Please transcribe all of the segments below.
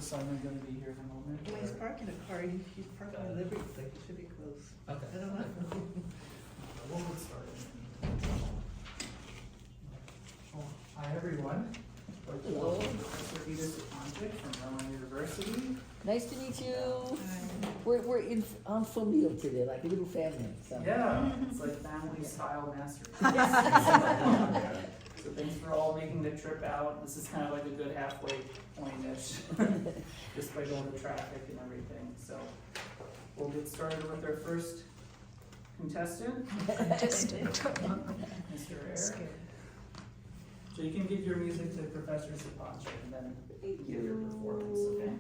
Simon gonna be here in a moment? Well, he's or- parking a car, he's parking a livery, like he should be close. Okay. I don't know. We'll get started. Well, hi, everyone. Hello. Professor Veda Zuponcic from Rowan University. Nice to meet you. We're in familiar today, like a little family. So. Yeah, it's like family style Masterclass. So thanks for all making the trip out. This is kind of like a good halfway point-ish, just by going to traffic and everything. So we'll get started with our first contestant, Mr. Air. So you can give your music to Professor Zuponcic and then give your performance, okay?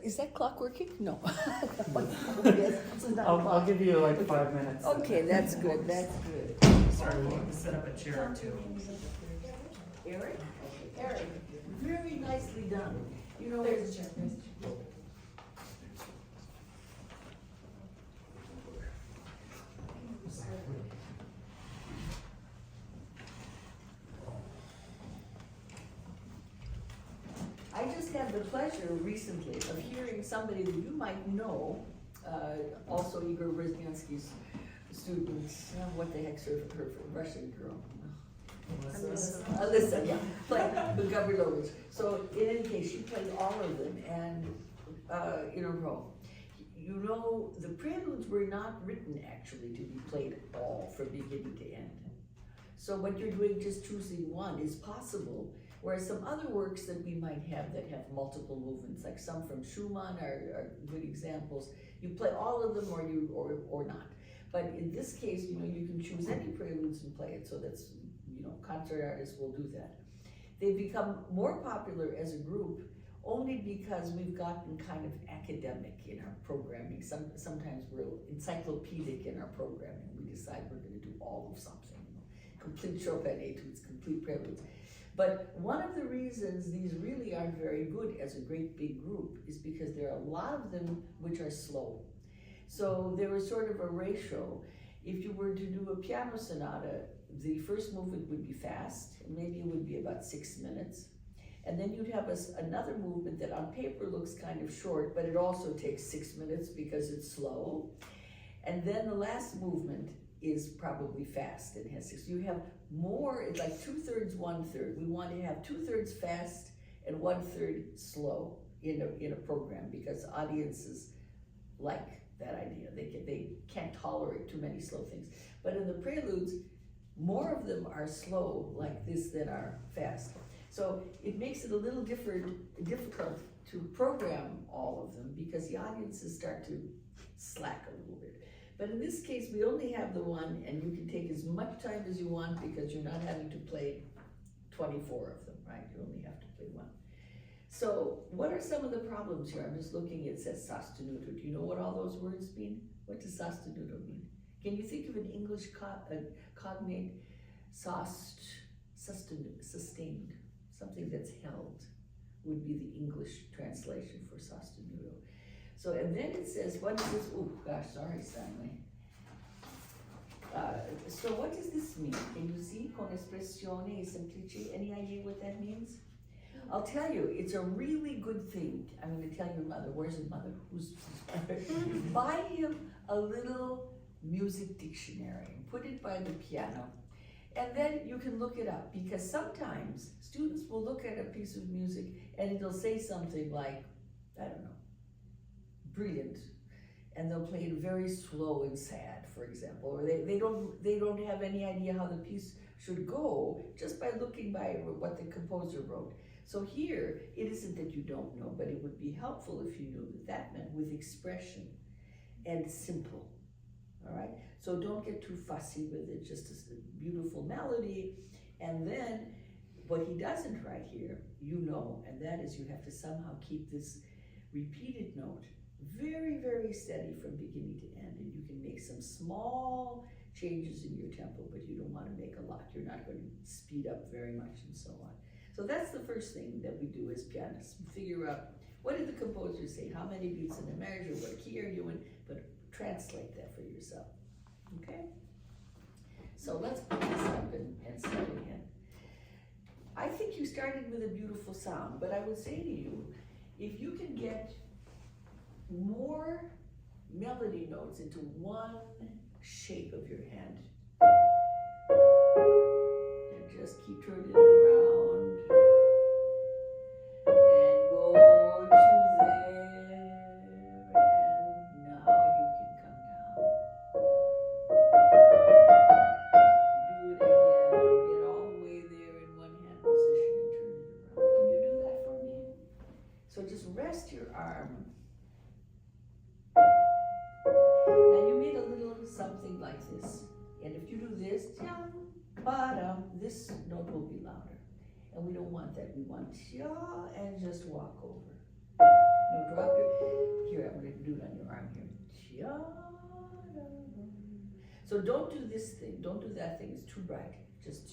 Is that clock working? No. Yes, this is not a I'll clock. give you like 5 minutes. Okay, that's good, that's good. Sorry, we'll have to set up a chair or two. Eric? Eric, very nicely done. You know, There's a chair, I just had the pleasure recently of hearing somebody that you might know, also Igor Brzezinski's students, what the heck's her Russian girl? Alyssa, yeah, played the Gavrilovich. So in any case, she played all of them and in a row. You know, the preludes were not written actually to be played all from beginning to end. So what you're doing, just choosing one, is possible. Whereas some other works that we might have that have multiple movements, like some from Schumann are good examples. You play all of them or not. But in this case, you know, you can choose any preludes and play it. So that's, you know, concert artists will do that. They've become more popular as a group only because we've gotten kind of academic in our programming. Sometimes we're encyclopedic in our programming. We decide we're going to do all of something, you know, complete Chopin etudes, complete preludes. But one of the reasons these really aren't very good as a great big group is because there are a lot of them which are slow. So there is sort of a ratio. If you were to do a piano sonata, the first movement would be fast, and maybe it would be about 6 minutes. And then you'd have another movement that on paper looks kind of short, but it also takes 6 minutes because it's slow. And then the last movement is probably fast and has 6. You have more, it's like 2/3, 1/3. We want to have 2/3 fast and 1/3 slow in a program because audiences like that idea. They can't tolerate too many slow things. But in the preludes, more of them are slow like this than are fast. So it makes it a little difficult to program all of them because the audiences start to slack a little bit. But in this case, we only have the one, and you can take as much time as you want because you're not having to play 24 of them, right? You only have to play one. So what are some of the problems here? I'm just looking, it says sostenuto. Do you know what all those words mean? What does sostenuto mean? Can you think of an English cognate? Sustained, something that's held would be the English translation for sostenuto. So, and then it says, what is this? Oh, gosh, sorry, Steinway. So what does this mean? Can you see? Con espressione e semplice. Any idea what that means? I'll tell you, it's a really good thing. I'm going to tell your mother. Where's your mother? Who's mother? Buy him a little music dictionary and put it by the piano. And then you can look it up because sometimes students will look at a piece of music and it'll say something like, I don't know, brilliant, and they'll play it very slow and sad, for example, or they don't have any idea how the piece should go just by looking by what the composer wrote. So here, it isn't that you don't know, but it would be helpful if you knew that that meant with expression and simple, all right? So don't get too fussy with it, just a beautiful melody. And then what he doesn't write here you know, and that is you have to somehow keep this repeated note very, very steady from beginning to end, and you can make some small changes in your tempo, but you don't want to make a lot. You're not going to speed up very much and so on. So that's the first thing that we do as pianists. Figure out, what did the composer say? How many beats in the measure? What key are you in? But translate that for yourself, okay? So let's put this up and start again. I think you started with a beautiful sound, but I would say to you, if you can get more melody notes into one shape of your hand, and just keep turning it around, and go to there, and now you can come down. Do it again, get all the way there in one hand position and turn it around. Can you do that for me? So just rest your arm. Now you made a little something like this, and if you do this, this note will be louder, and we don't want that. We want and just walk over. No, drop your, here, I'm going to do it on your arm here. So don't do this thing, don't do that thing, it's too bright. Just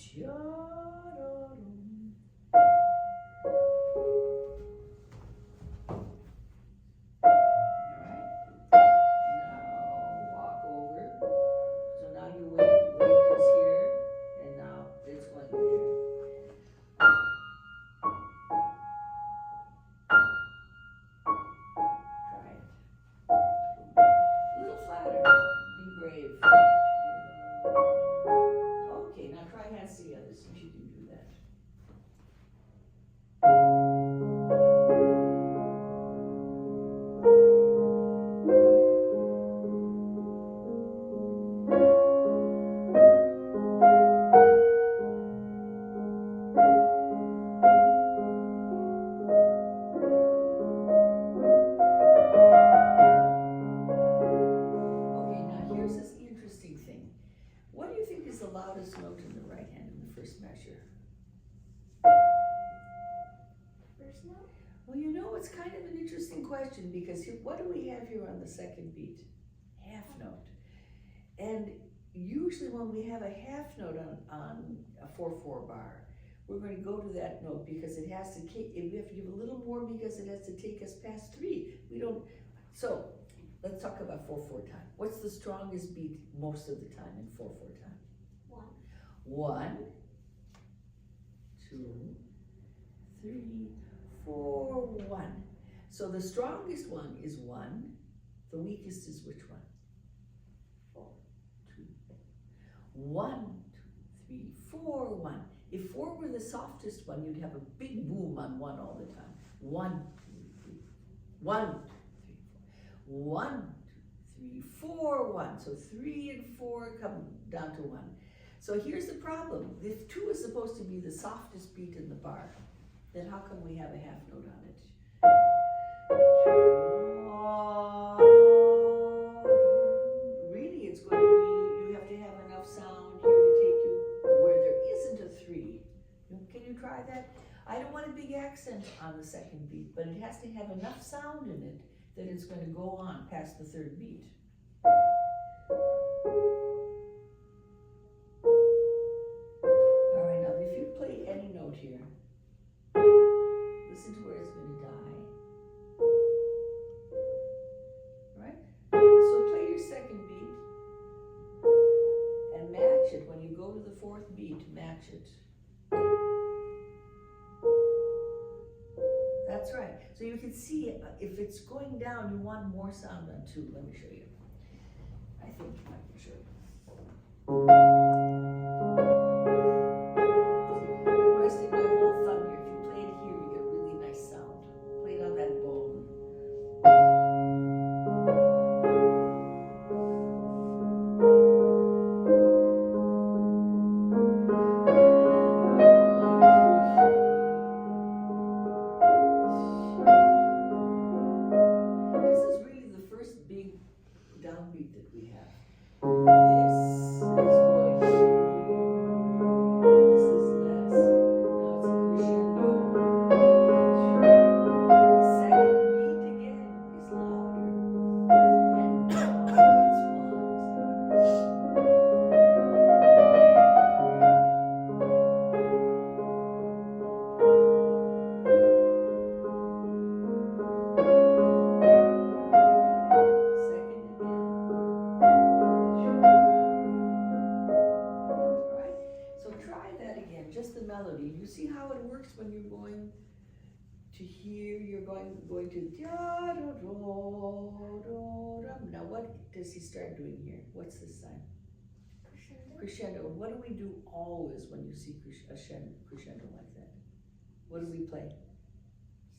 question, because what do we have here on the second beat? Half note. And usually when we have a half note on a 4/4 bar, we're going to go to that note because it has to, we have to give a little more because it has to take us past 3. We don't, so let's talk about 4/4 time. What's the strongest beat most of the time in 4/4 time? 1, 2, 3, 4, 1. So the strongest one is 1. The weakest is which one? 4, 2, 1, 2, 3, 4, 1. If 4 were the softest one, you'd have a big boom on 1 all the time. 1, 2, 3, 1, 2, 3, 4. 1, 2, 3, 4, 1. So 3 and 4 come down to 1. So here's the problem. If 2 is supposed to be the softest beat in the bar, then how come we have a half note on it? Really, it's going to be, you have to have enough sound here to take you where there isn't a 3. Can you try that? I don't want a big accent on the second beat, but it has to have enough sound in it that it's going to go on past the 3rd beat. All right, now if you play any note here, listen to where it's going to die. Right? So play your second beat and match it. When you go to the 4th beat, match it. That's right. So you can see if it's going down, you want more sound on 2. Let me show you. I think I can show you. I'm resting my whole thumb here. If you play it here, you get a really nice sound. Play it on that bone. This is really the first big downbeat that we have. This is going going to da do do do da. Now what does he start doing here? What's this sign? Crescendo. What do we do always when you see crescendo like that? What do we play?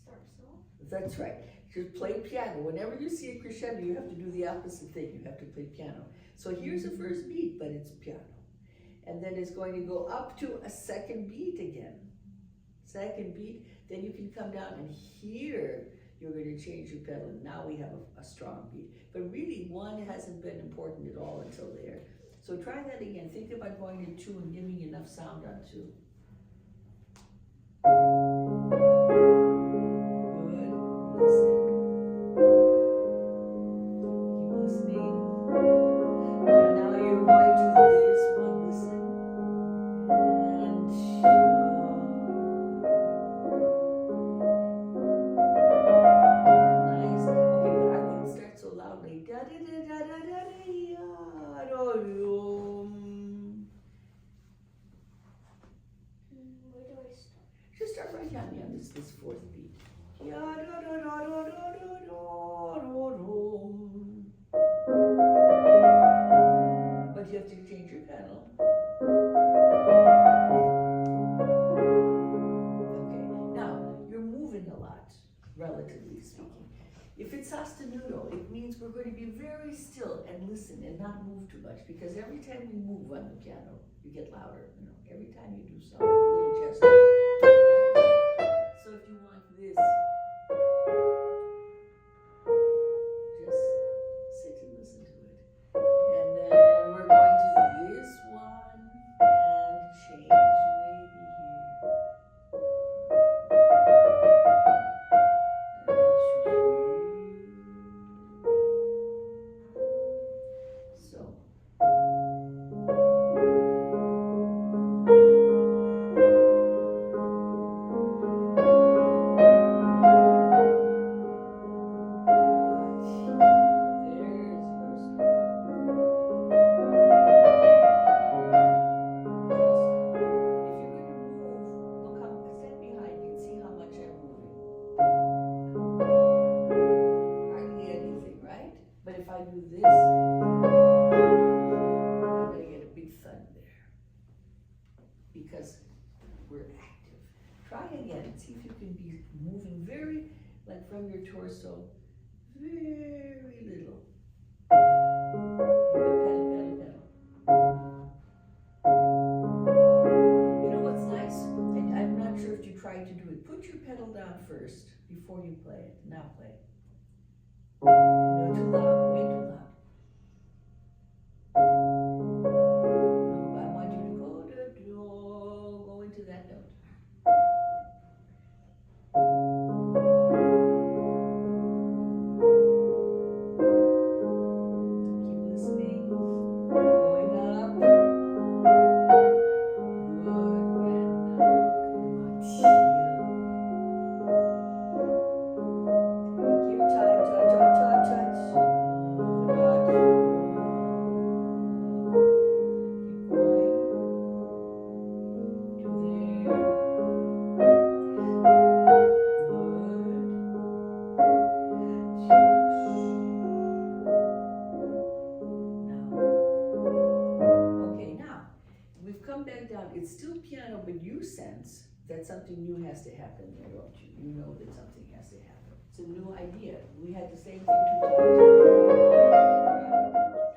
Starts off. That's right. Just play piano. Whenever you see a crescendo, you have to do the opposite thing. You have to play piano. So here's the first beat, but it's piano. And then it's going to go up to a second beat again. Second beat, then you can come down and here you're going to change your pedal. And now we have a strong beat. But really, one hasn't been important at all until there. So try that again. Think about going to two and giving enough sound on two. Good. Listen. Keep listening. So now you're going to this one. Listen. And nice. Okay, but I wouldn't start so loudly. Da da da da da da da da da. Where do I start? Just start right down here on this fourth beat. Ya da da da da da da da da. But you have to change your pedal. Okay, now you're moving a lot, relatively speaking. If it's sostenuto, it means we're going to be very still and listen and not move too much, because every time we move on the piano, you get louder. You know, every time you do something, a little gesture. So if you want this, just sit and listen to it. And then we're going to this one and change maybe here. So. Because we're active. Try again and see if you can be moving very, like from your torso, very little. Pedal, pedal, pedal. You know what's nice? I'm not sure if you tried to do it. Put your pedal down first before you play it. Now play it. No, too loud, way too loud. I want you to go into that note. Keep listening. Going up. Good. And take your time. Touch. It's still piano, but you sense that something new has to happen there, don't you? You know that something has to happen. It's a new idea. We had the same thing 2 times. Right?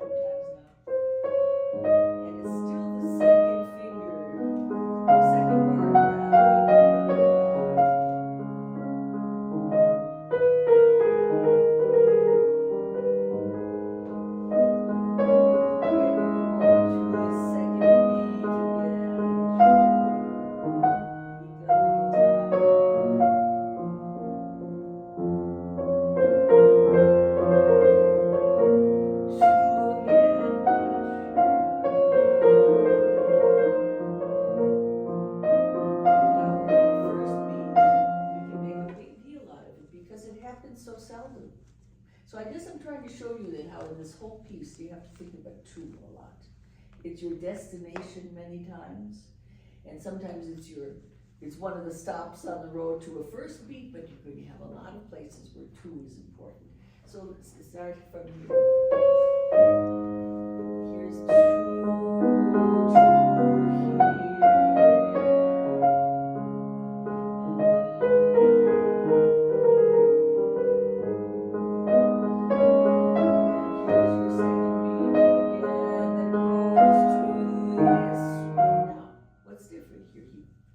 2 times now. And it's still the second finger, second bar. So seldom. So I guess I'm trying to show you then how in this whole piece you have to think about two a lot. It's your destination many times, and sometimes it's your It's one of the stops on the road to a first beat, but you're going to have a lot of places where 2 is important. So let's start from here. Here's 2, 2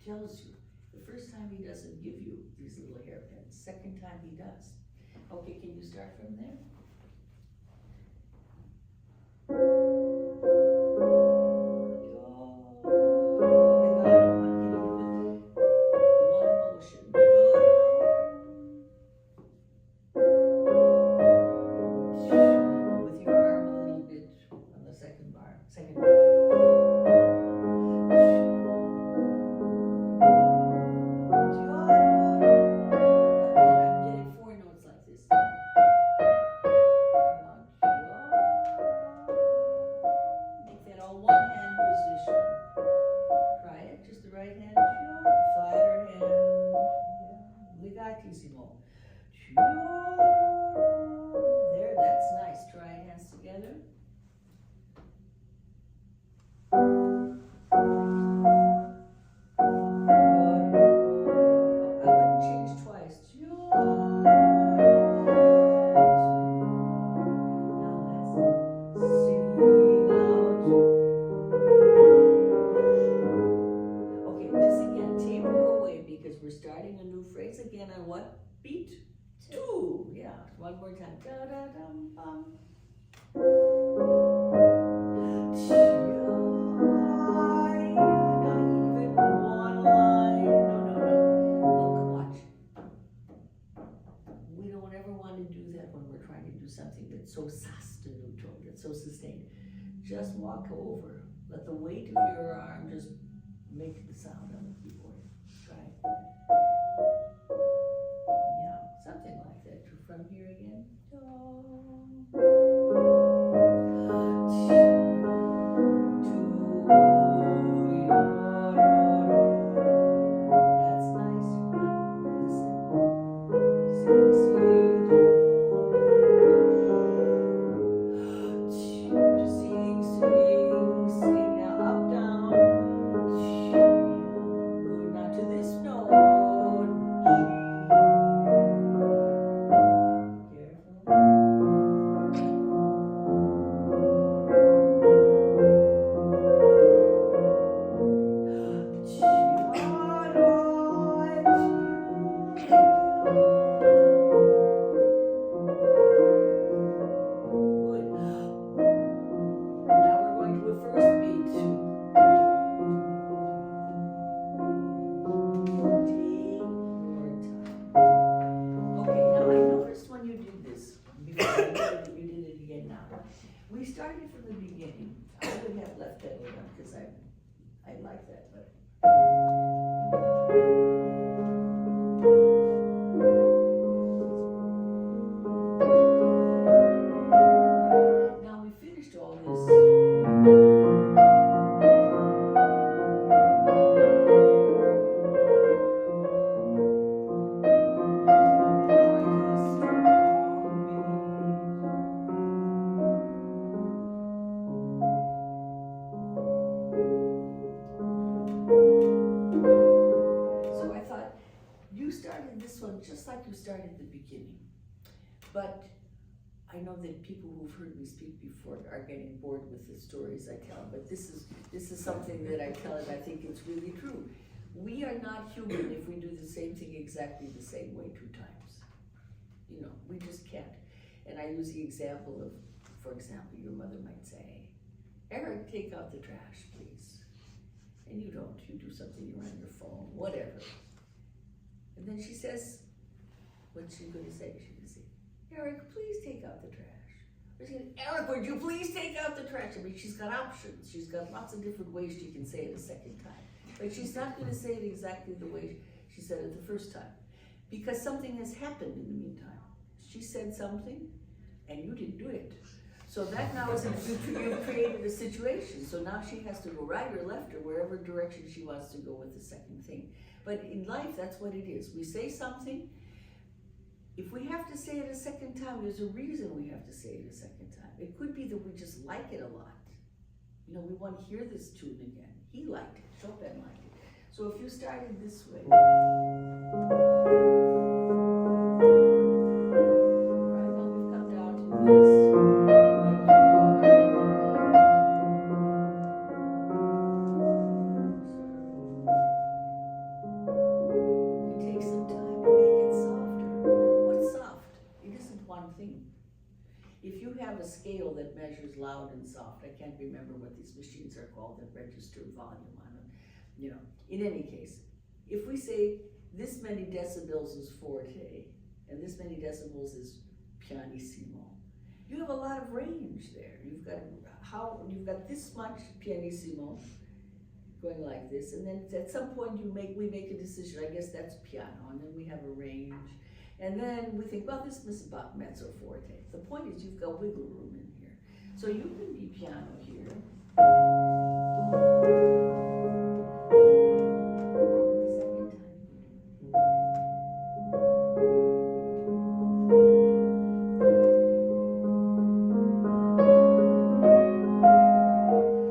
tells you. The first time he doesn't give you these little hairpins. Second time he does. Okay, can you start from there? One motion. With your arm a little bit on the second bar. Second bar. There, that's nice. Try hands together. I wouldn't change twice. Now let's sing out. Okay, this again, taper away because we're starting a new phrase again on what beat? 2. Yeah, one more time. Da da dum bum. Now even one line. No. Look, watch. We don't ever want to do that when we're trying to do something that's so sostenuto, that's so sustained. Just walk over. Let the weight of your arm just make the sound on the keyboard. Try it. Something like that. From here again. That's nice. Listen. Sing. Now up, down. Good. Now to this note. We started from the beginning. I would have left that alone because I like that, but. Now we finished all this. Just like you started at the beginning. But I know that people who've heard me speak before are getting bored with the stories I tell, but this is something that I tell and I think it's really true. We are not human if we do the same thing exactly the same way 2 times. You know, we just can't. And I use the example of, for example, your mother might say, Eric, take out the trash, please. And you don't, you do something, you're on your phone, whatever. And then she says, what's she going to say? She's going to say, Eric, please take out the trash. Or she's going to, Eric, would you please take out the trash? I mean, she's got options. She's got lots of different ways she can say it a second time. But she's not going to say it exactly the way she said it the first time. Because something has happened in the meantime. She said something, and you didn't do it. So that now is, you've created a situation, so now she has to go right or left or wherever direction she wants to go with the second thing. But in life, that's what it is. We say something, if we have to say it a second time, there's a reason we have to say it a second time. It could be that we just like it a lot. You know, we want to hear this tune again. He liked it, Chopin liked it. So if you started this way, right now we've come down to this. You take some time to make it softer. What's soft? It isn't one thing. If you have a scale that measures loud and soft, I can't remember what these machines are called that register volume on them, you know. In any case, if we say this many decibels is forte and this many decibels is pianissimo, you have a lot of range there. You've got this much pianissimo going like this, and then at some point we make a decision. I guess that's piano, and then we have a range. And then we think, well, this is about mezzo forte. The point is you've got wiggle room in here. So you can be piano here. The second time.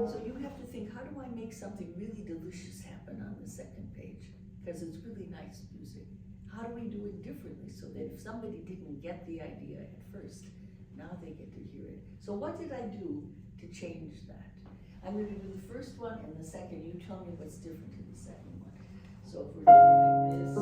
So you have to think, how do I make something really delicious happen on the second page? Because it's really nice music. How do we do it differently so that if somebody didn't get the idea at first, now they get to hear it? So what did I do to change that? I'm going to do the first one and the second. You tell me what's different in the second one. So if we're doing this.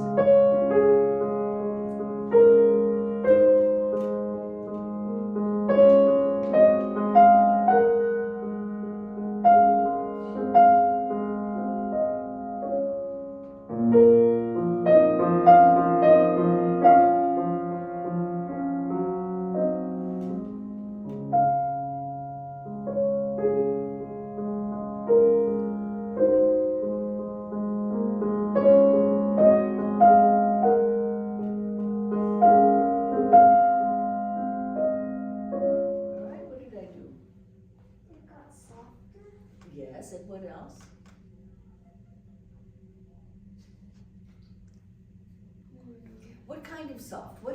Yes, and what else? What kind of soft? What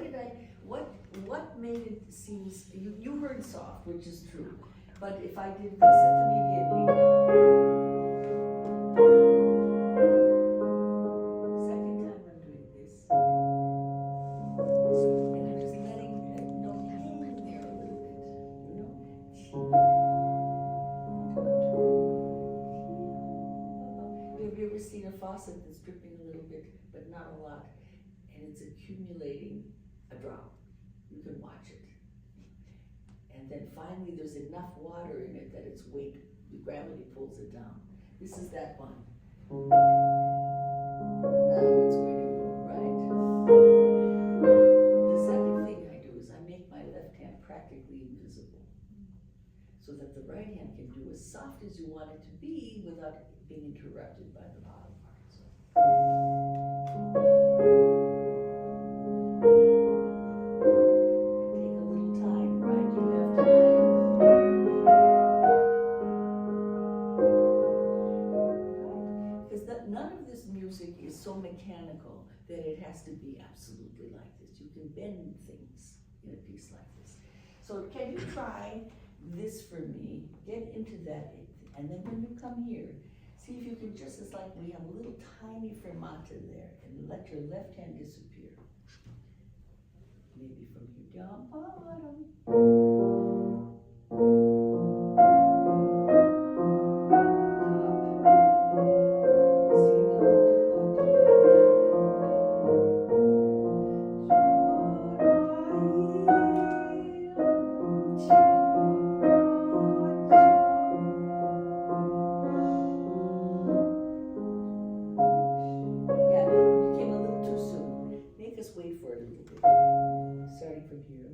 made it seem, you heard soft, which is true. But if I did this at the beginning, second time I'm doing this. And I'm just letting it hang there a little bit, you know? Have you ever seen a faucet that's dripping a little bit, but not a lot, and it's accumulating a drop? You can watch it. And then finally there's enough water in it that its weight, the gravity pulls it down. This is that one. Now it's going to go, right? The second thing I do is I make my left hand practically invisible, so that the right hand can do as soft as you want it to be without being interrupted by the bottom part. So. Take a little time, right? You have time. Because none of this music is so mechanical that it has to be absolutely like this. You can bend things in a piece like this. So can you try this for me? Get into that, and then when you come here, see if you can just, it's like we have a little tiny fermata there, and let your left hand disappear. Maybe from here down bottom. Wait for it a little bit. Starting from here.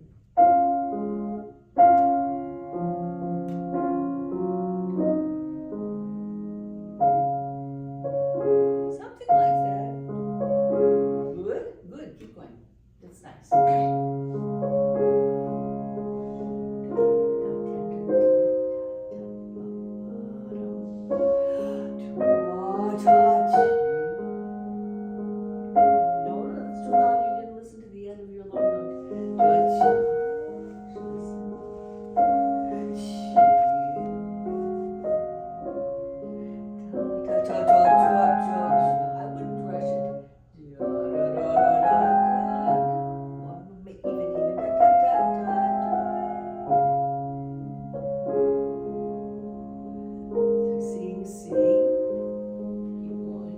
I wouldn't rush it. Even da da da da. Sing, sing. Keep going.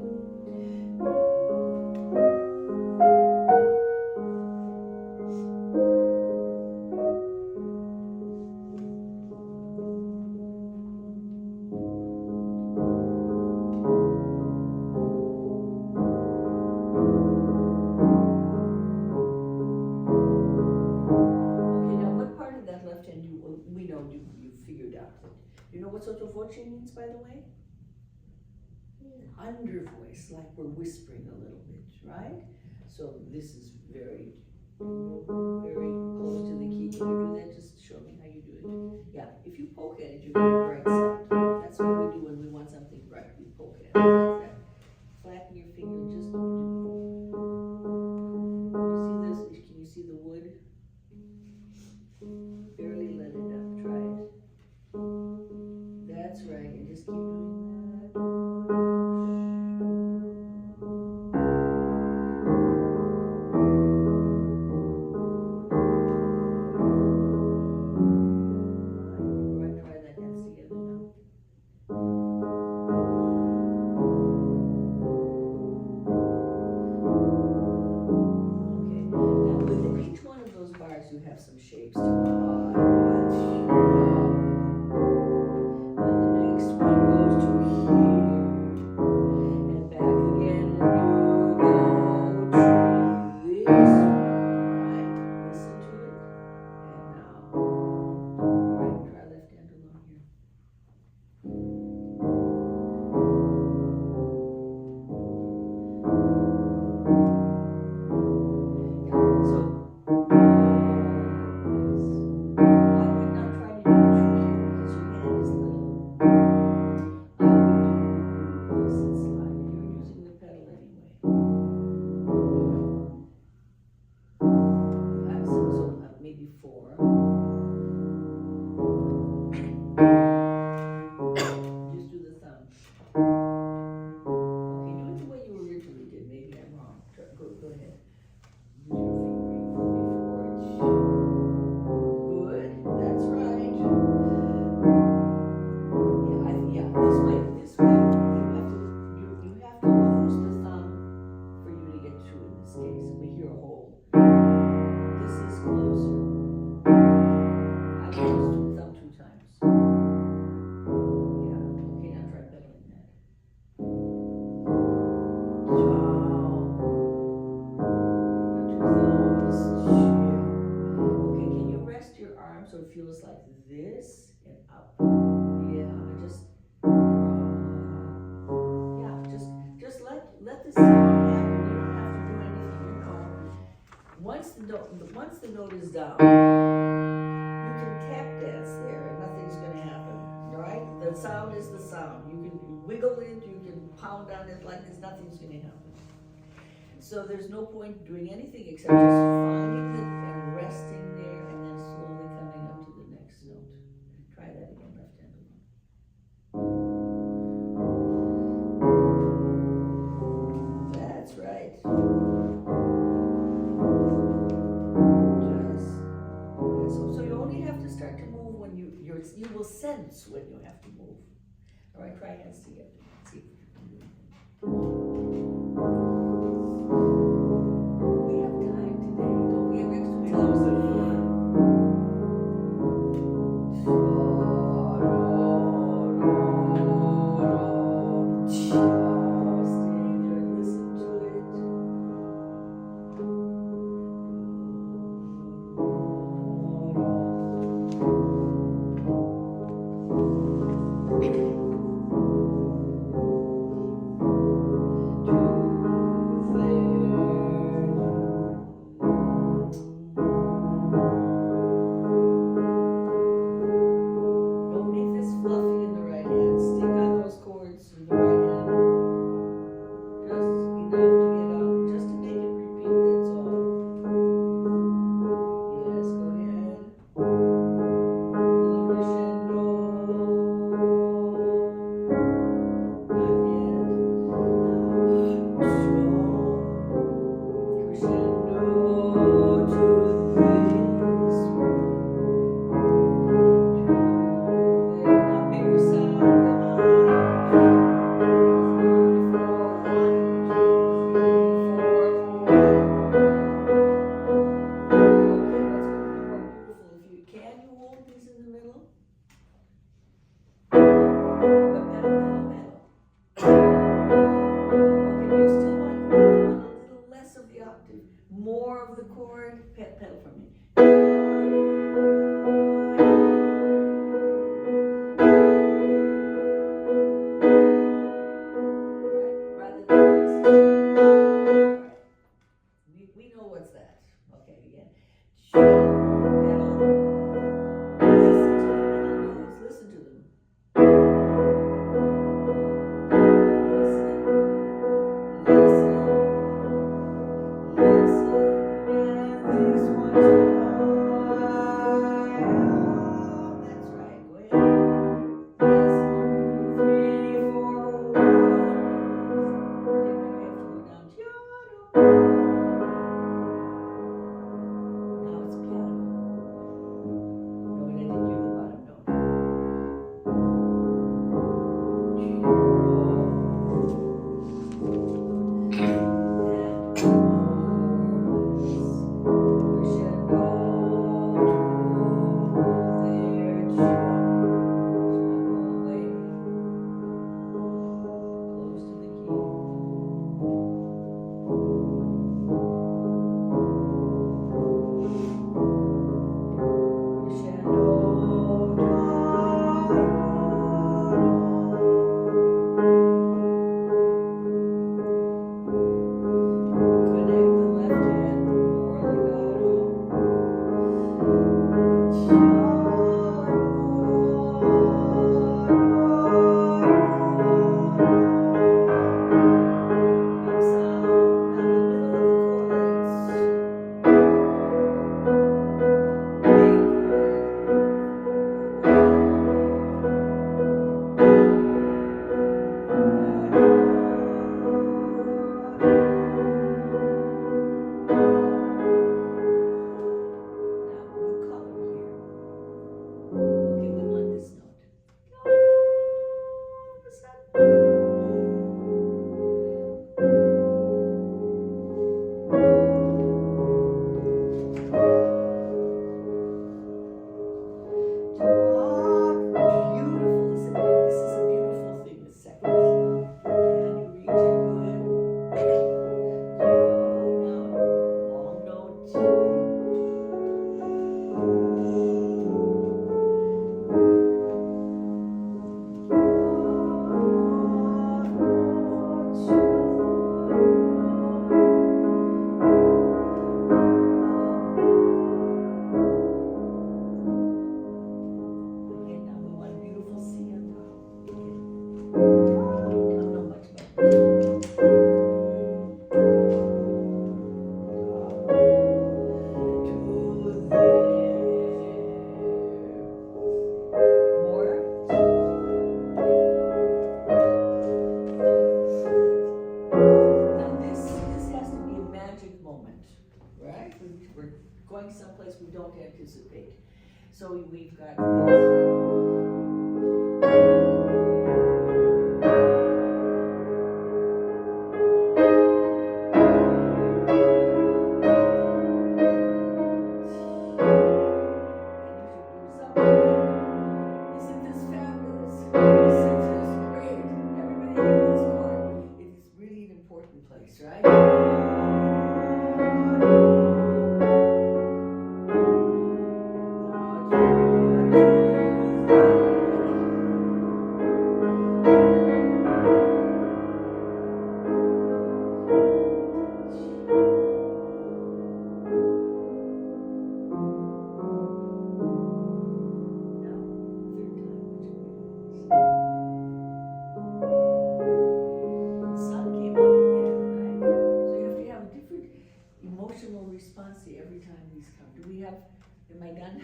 Okay, now what part of that left hand we know you figured out. You know what Zuponcic means, by the way? Under voice, like we're whispering a little bit, right? So this is very, very close to the key. Can you do that? Just show me how you do it. Yeah, if you poke at it, you get a bright sound. That's what we do when we want something bright. We poke at it like that. Flatten your finger, just you see this? Can you see the wood? Barely let it up, try it. That's right, and just keep doing that. Alright, try that, hands together now. Okay, now within each one of those bars you have some shapes to then the next one goes to here and back again and you go to this one, right? Listen to it. And now, alright, try left hand alone here. So, I would not try to do it here because your hand is little. I would do this and slide. You're using the pedal anyway. Maybe 4. Just do the thumb. Okay, do it the way you originally did. Maybe I'm wrong. Go ahead. Use your fingering before it. Good, that's right. Yeah, this way. You have to lose the thumb for you to get 2 in this case. We hear a hole. This is closer. I used the thumb 2 times. Yeah, okay, now try pedaling that. Wow. Okay, can you rest your arm so it feels like this and up? Yeah, just let the sound happen. You don't have to do anything, you know. Once the note is down, you can tap dance there and nothing's gonna happen. Alright? The sound is the sound. You can wiggle it, you can pound on it like there's nothing's gonna happen. So there's no point doing anything except just finding it and resting there and then slowly coming up to the next note. Try that again, left hand alone. That's right. So you only have to start to move when you will sense when you have to move. All right, try hands together. See if you can do it. We have time today. Don't we have extra time? Stay there and listen to it. going someplace we don't anticipate. So we've got this. Am I done?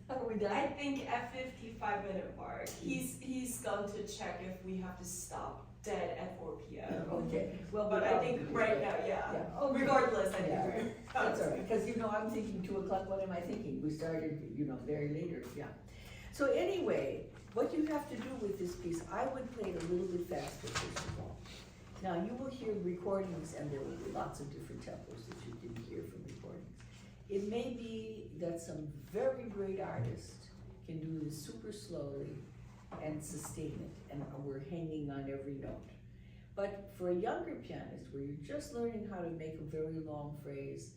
Are we done? I think at 55-minute mark, he's going to check if we have to stop dead at 4 p.m. Okay, well, But I think right now, yeah. Okay. Regardless, I think Yeah. we're. That's all right, because I'm thinking 2 o'clock, what am I thinking? We started, very later, yeah. So anyway, what you have to do with this piece, I would play it a little bit faster, first of all. Now, you will hear recordings, and there will be lots of different tempos that you can hear from recordings. It may be that some very great artists can do this super slowly and sustain it, and we're hanging on every note. But for a younger pianist, where you're just learning how to make a very long phrase,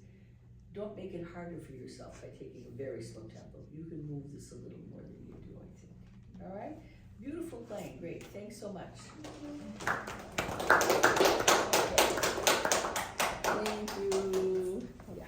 don't make it harder for yourself by taking a very slow tempo. You can move this a little more than you do, I think. All right? Beautiful playing, great, thanks so much. Thank you. Yeah.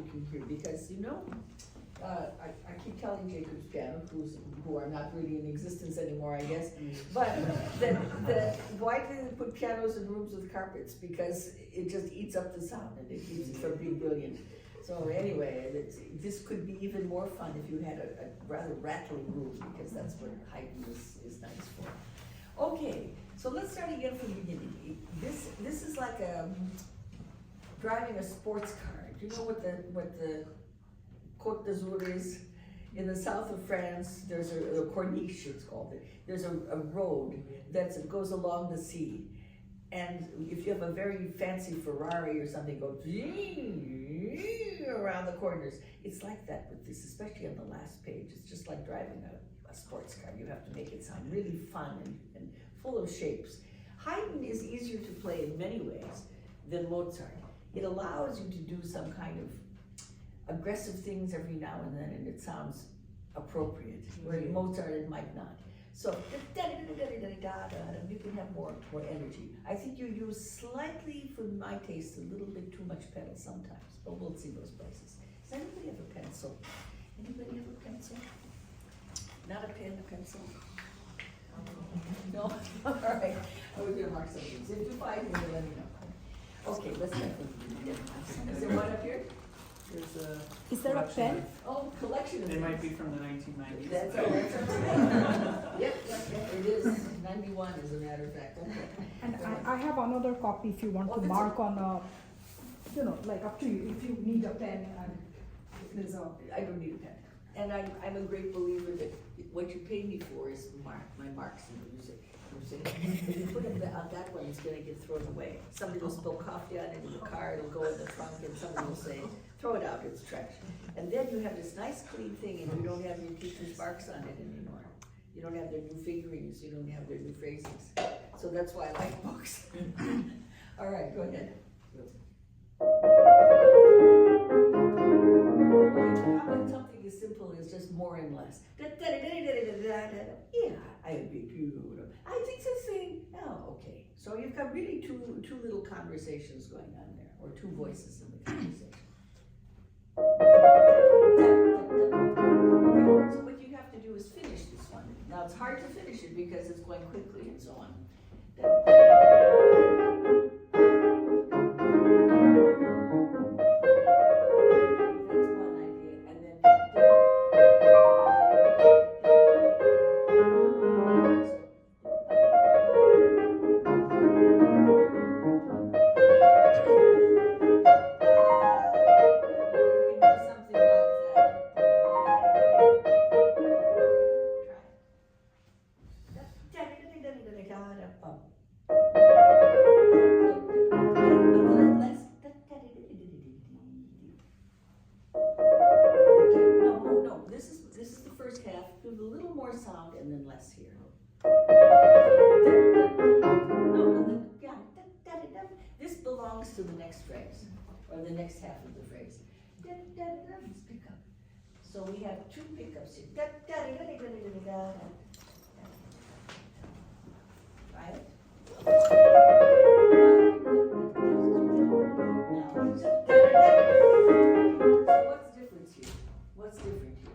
you can hear, because I keep telling Jacob's piano, who are not really in existence anymore, I guess, but that why do they put pianos in rooms with carpets? Because it just eats up the sound and it keeps it from being brilliant. So anyway, this could be even more fun if you had a rather rattling room, because that's what Haydn is nice for. Okay, so let's start again from the beginning. This is like driving a sports car. Do you know what the Côte d'Azur is? In the south of France, there's a Corniche, it's called. There's a road that goes along the sea. And if you have a very fancy Ferrari or something, go around the corners. It's like that with this, especially on the last page. It's just like driving a sports car. You have to make it sound really fun and full of shapes. Haydn is easier to play in many ways than Mozart. It allows you to do some kind of aggressive things every now and then, and it sounds appropriate, where Mozart it might not. So, you can have more energy. I think you use slightly, for my taste, a little bit too much pedal sometimes, but we'll see those places. Does anybody have a pencil? Anybody have a pencil? Not a pen, a pencil? No? All right, I was gonna mark something. So if you find me, let me know. Okay, let's start from the beginning. Is there one up here? There's a Is there a collection pen? of- Oh, collection of They things. might be from the 1990s. That's all right. Yep, it is. 91 as a matter of fact. Okay. And I have another copy if you want Oh, to that's mark on like up to you, if you need a pen and if there's a. I don't need a pen. And I'm a great believer that what you pay me for is my marks in the music. If you put them on that one, it's gonna get thrown away. Somebody will spill coffee on it in the car, it'll go in the trunk, and somebody will say, throw it out, it's trash. And then you have this nice clean thing, and you don't have your teacher's marks on it anymore. You don't have their new figurines, you don't have their new phrasings. So that's why I like books. All right, go ahead. How about something as simple as just more and less? Yeah, I agree. Beautiful. I think the thing. Oh, okay. So you've got really two little conversations going on there, or two voices in the conversation. Okay, so what you have to do is finish this one. Now it's hard to finish it because it's going quickly and so on. Sound and then less here. This belongs to the next phrase, or the next half of the phrase. Let's pick up. So we have two pickups here. Right? So what's different here?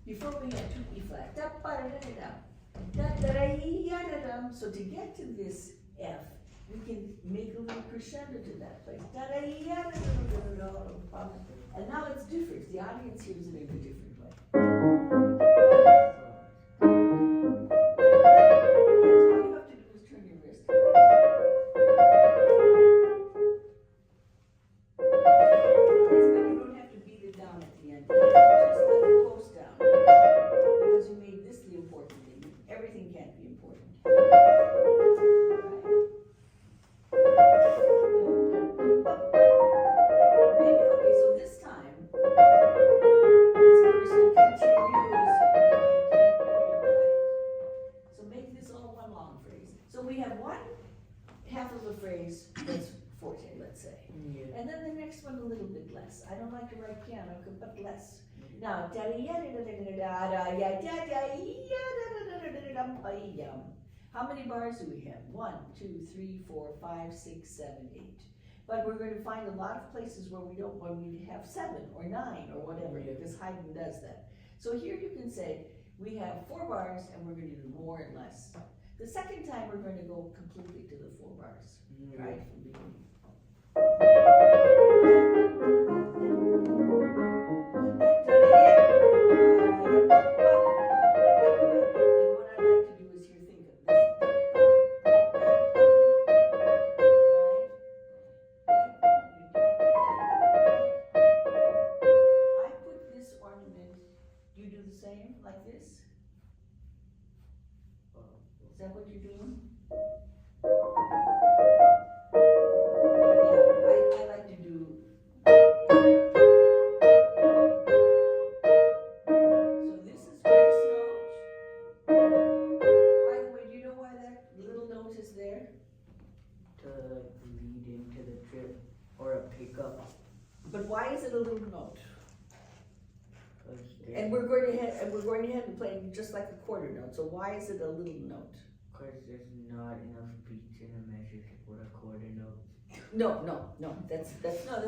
Before we had two E flat. So to get to this F, we can make a little crescendo to that place. And now it's different. The audience hears it in a different way. All you have to do is turn your wrist. Yes, but you don't have to beat it down at the end. Just let it close down. Because you made this the important thing. Everything can't be important. Maybe, okay, so this time, this person continues. So make this all one long phrase. So we have one half of a phrase that's forte, let's say. And then the next one a little bit less. I don't like to write piano, but less. Now, how many bars do we have? 1, 2, 3, 4, 5, 6, 7, 8. But we're going to find a lot of places where we have 7 or 9 or whatever, because Haydn does that. So here you can say, we have 4 bars and we're going to do more and less. The second time we're going to go completely to the 4 bars. Try it from the beginning. And what I like to do is here think of this. I put this ornament, you do the same, like this? Is that what you're doing? Yeah, I like to do. So this is grace note. By the way, do you know why that little note is there? To lead into the trip or a pickup. But why is it a little note? 'Cause And we're going ahead and play just like a quarter note. So why is it a little note? there's not enough beats in a measure to put a quarter note. No. That's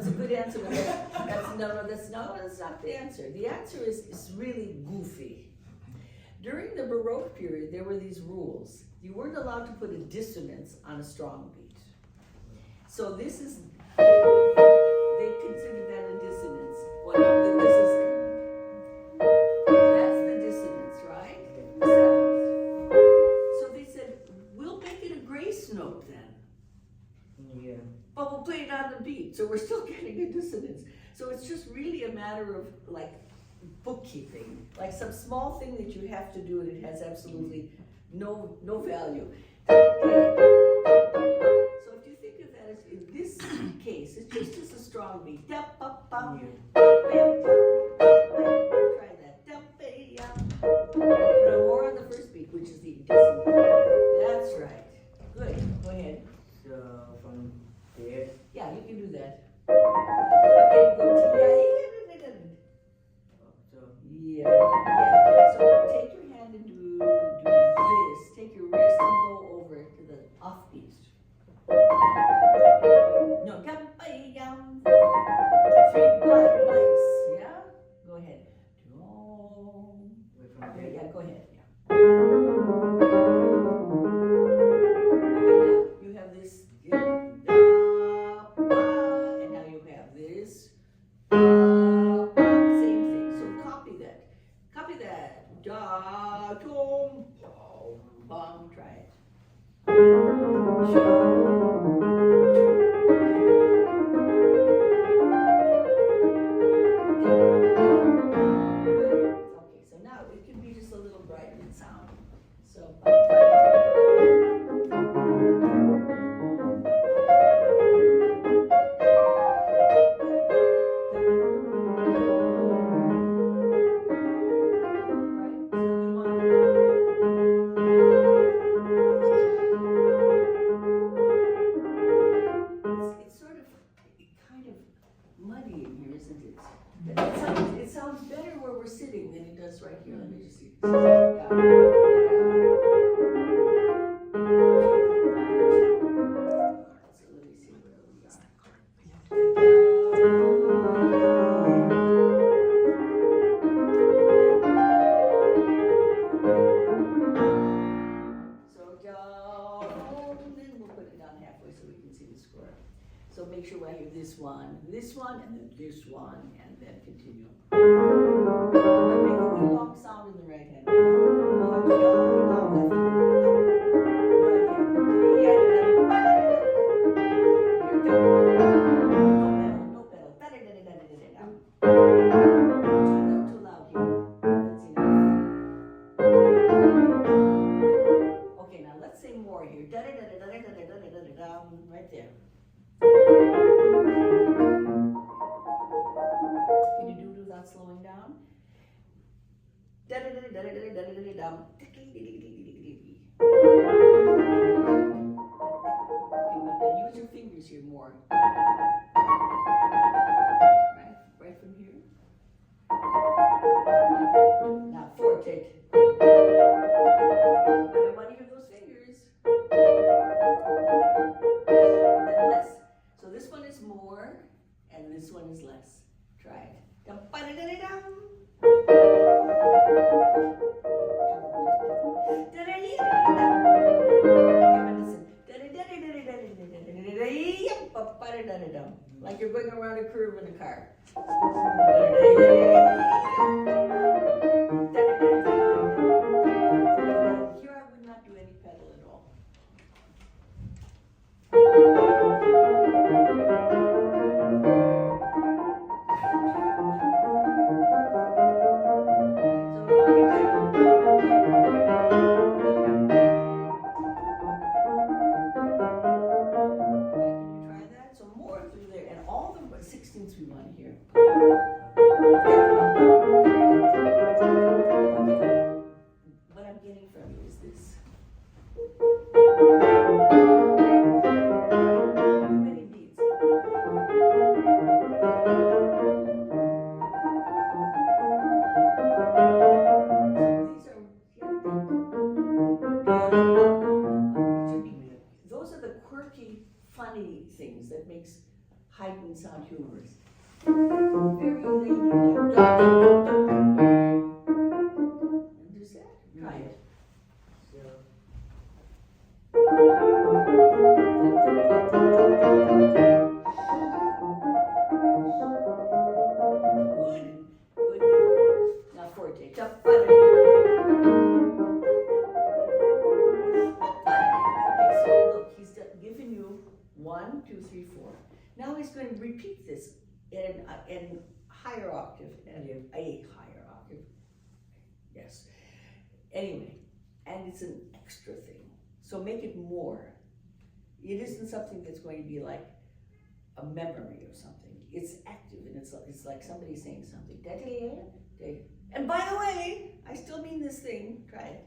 a good answer. But that's not the answer. The answer is really goofy. During the Baroque period, there were these rules. You weren't allowed to put a dissonance on a strong beat. So this is, they consider that a dissonance. That's the dissonance, right? The seventh. So they said, we'll make it a grace note then. Yeah. But we'll play it on the beat, so we're still getting a dissonance. So it's just really a matter of like bookkeeping, like some small thing that you have to do and it has absolutely no value. So if you think of that as in this case, it's just as a strong beat. Try that. But more on the first beat, which is the dissonance. That's right. Good. Go ahead. So from there. Yeah, you can do that. Okay, go So yeah. So take your hand and do this. Take your wrist and go over to the offbeat. No, three black lights. Yeah? Go ahead. from Okay, there. yeah, go ahead. Yeah. Okay, now you have this. And now you have this. Same thing. So copy that. Copy that. Da, tom, bum. Try it. Good. Okay, so now it can be just a little brighter in sound. So. It's sort of kind of muddy in here, isn't it? It sounds better where we're sitting than it does right here. Let me just see. Yeah. So let me see where we are. So down, then we'll put it down halfway so we can see the score. So make sure I hear this one, and then this one, and then continue. But make a good long sound in the right hand. Now left. Right hand. No pedal. Too loud here. That's enough. Okay, now let's say more here. Right there. Can you do it without slowing down? Use your fingers here more. Right from here. Now forte. I want to hear those fingers. Then less. So this one is more, and this one is less. Try it. Dum-ba-da-da-da-dum. Listen. Like you're going around a curve in a car. Here I would not do any pedal at all. We want to hear. What I'm getting from you is this. Too many beats. Those are the quirky, funny things that makes heightened sound humorous. Very ladylike. Does that? Try it. Good. Good. Now forte. Okay, so look, he's given you 1, 2, 3, 4. Now he's going to repeat this in higher octave, and a higher octave. Yes. Anyway, and it's an extra thing. So make it more. It isn't something that's going to be like a memory or something. It's active, and it's like somebody saying something. And by the way, I still mean this thing. Try it.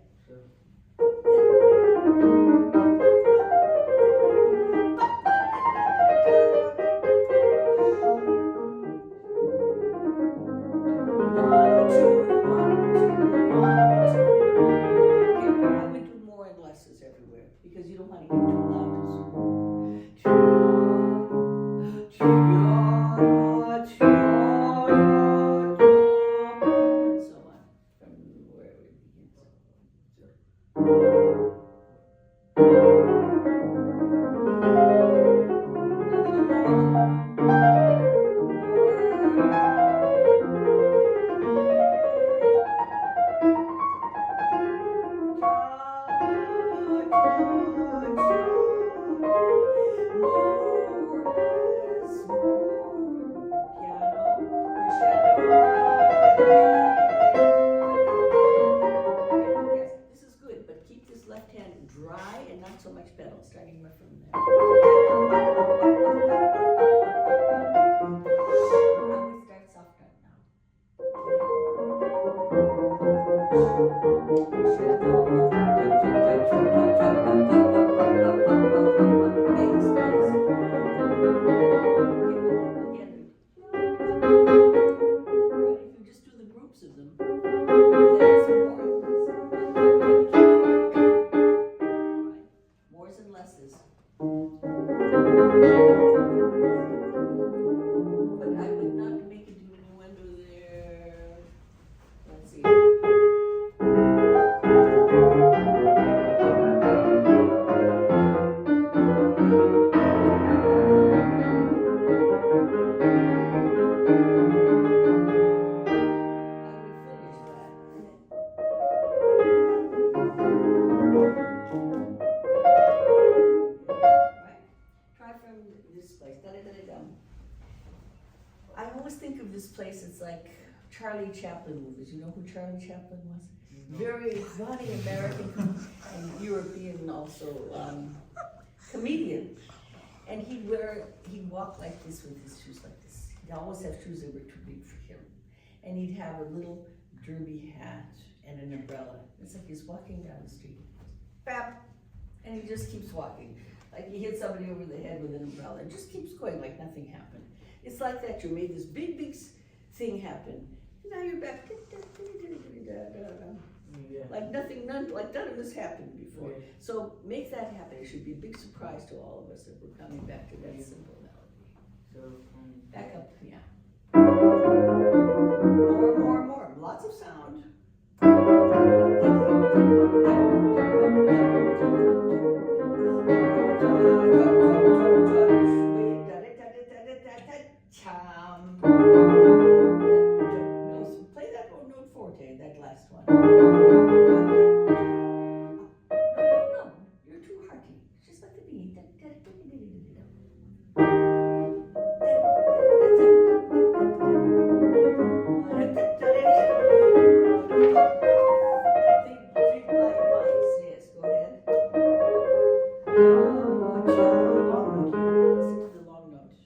Because you don't want to get too loud too soon. And so on, from wherever it begins. Dry and not so much pedal, starting right from there. I would start soft right now. Bass, bass. Again. Right, if you just do the groups of them, that's more. Mores and lesses. But I would not make it innuendo there. Let's see. I always think of this place, it's like Charlie Chaplin movies. You know who Charlie Chaplin was? Very funny American and European also comedian. And he'd walk like this with his shoes like this. He'd always have shoes that were too big for him. And he'd have a little derby hat and an umbrella. It's like he's walking down the street. Bap! And he just keeps walking. Like he hit somebody over the head with an umbrella. It just keeps going like nothing happened. It's like that. You made this big thing happen. Now you're back. Yeah. Like none of this happened before. Yeah. So make that happen. It should be a big surprise to all of us that we're coming back to that simple melody. Back up, yeah. More, lots of sound. No, play that note forte, that last one. No, you're too hearty. Just let the beat. Three blind mice, yes, go ahead. Long note. Listen to the long note.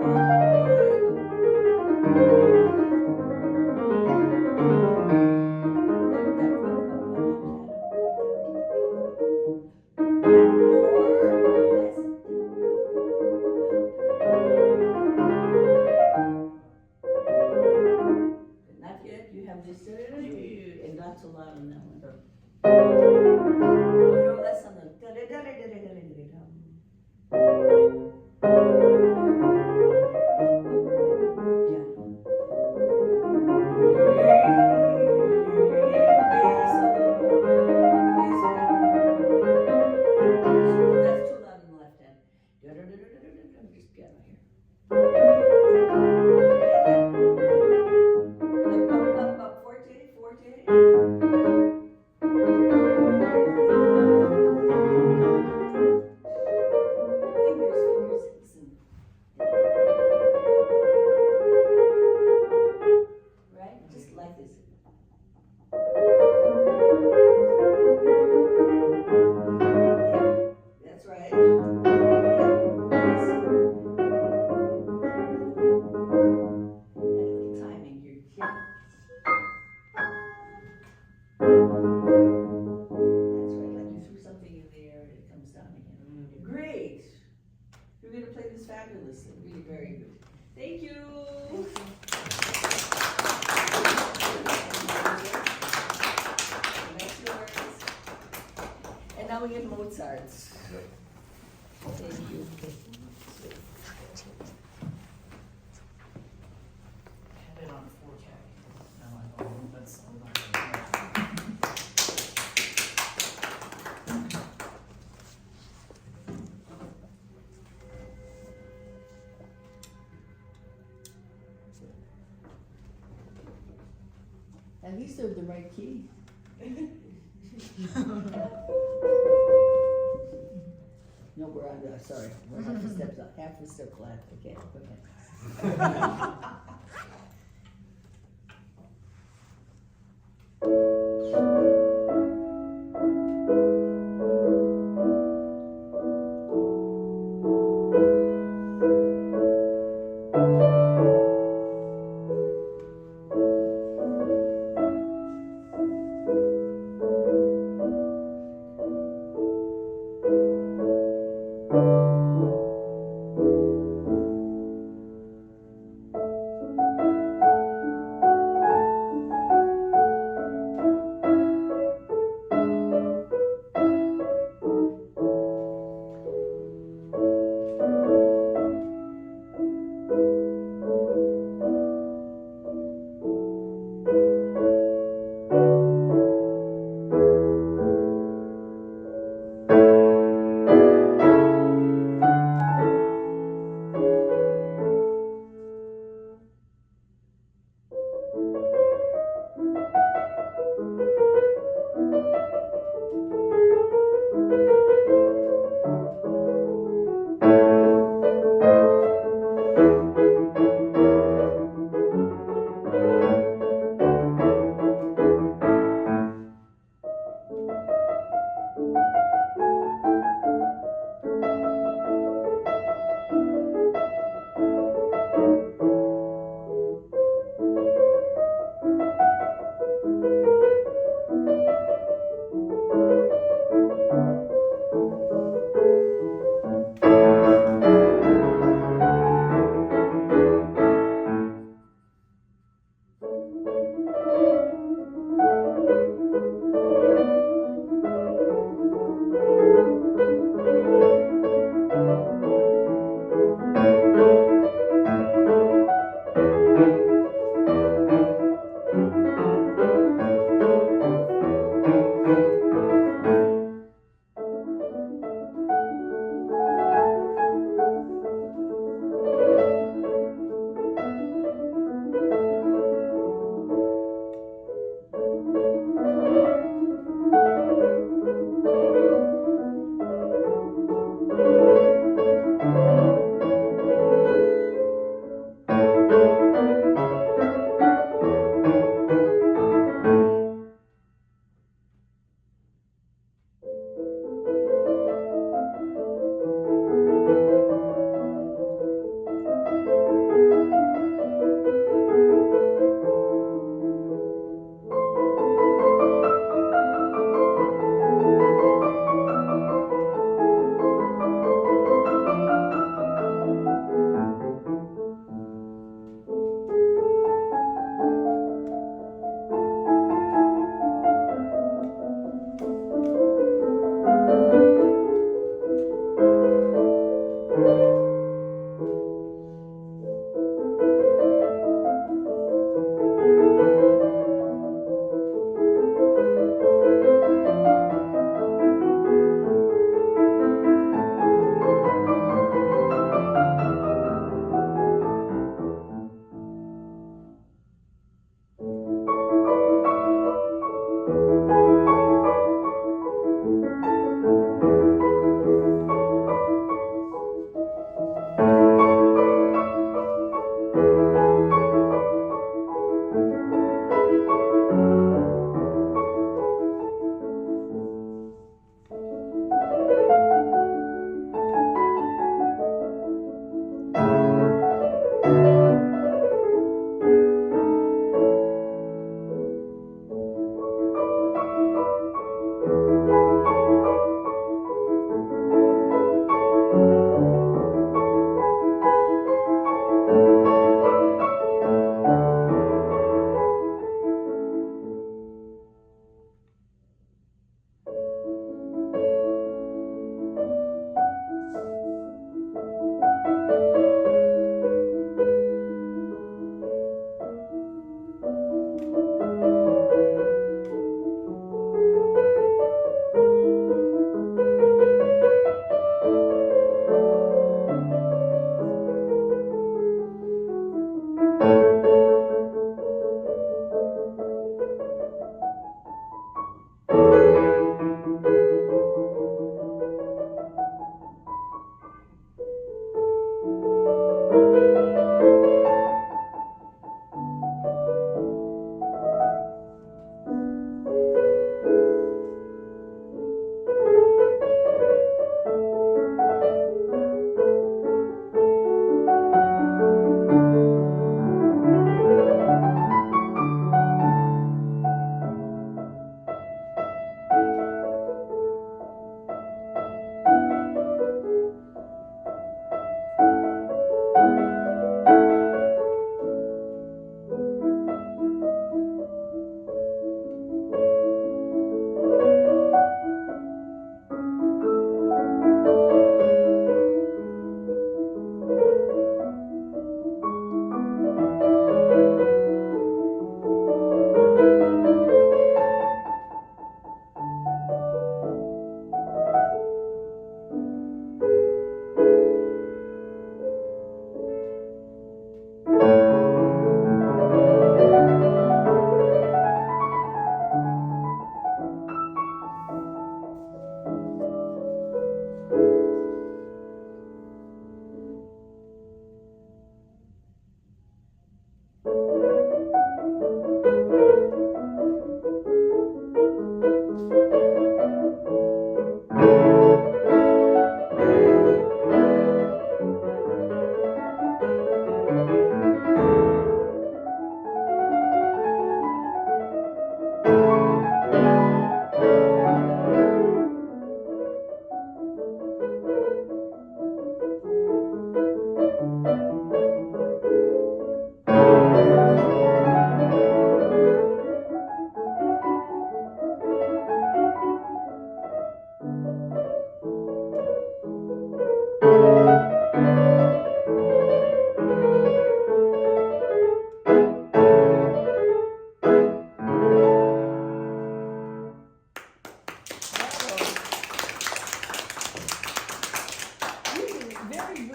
Right hand. Not yet, you have this, and not so loud on that one. No, less on the. That's too loud on the left hand. Just piano here. Up, forte. Fingers, listen. Right? Just like this. That's right. Yes. A little timing here. Yeah. That's right, like you threw something in the air and it comes down again. Great! You're gonna play this fabulously, really very good. Thank you! That's yours. And now we get Mozart's. Thank you. Had it on 4K. No, I don't, that's not. At least they're the right key. No, we're on the, sorry, we're half a step up, half a step flat, okay.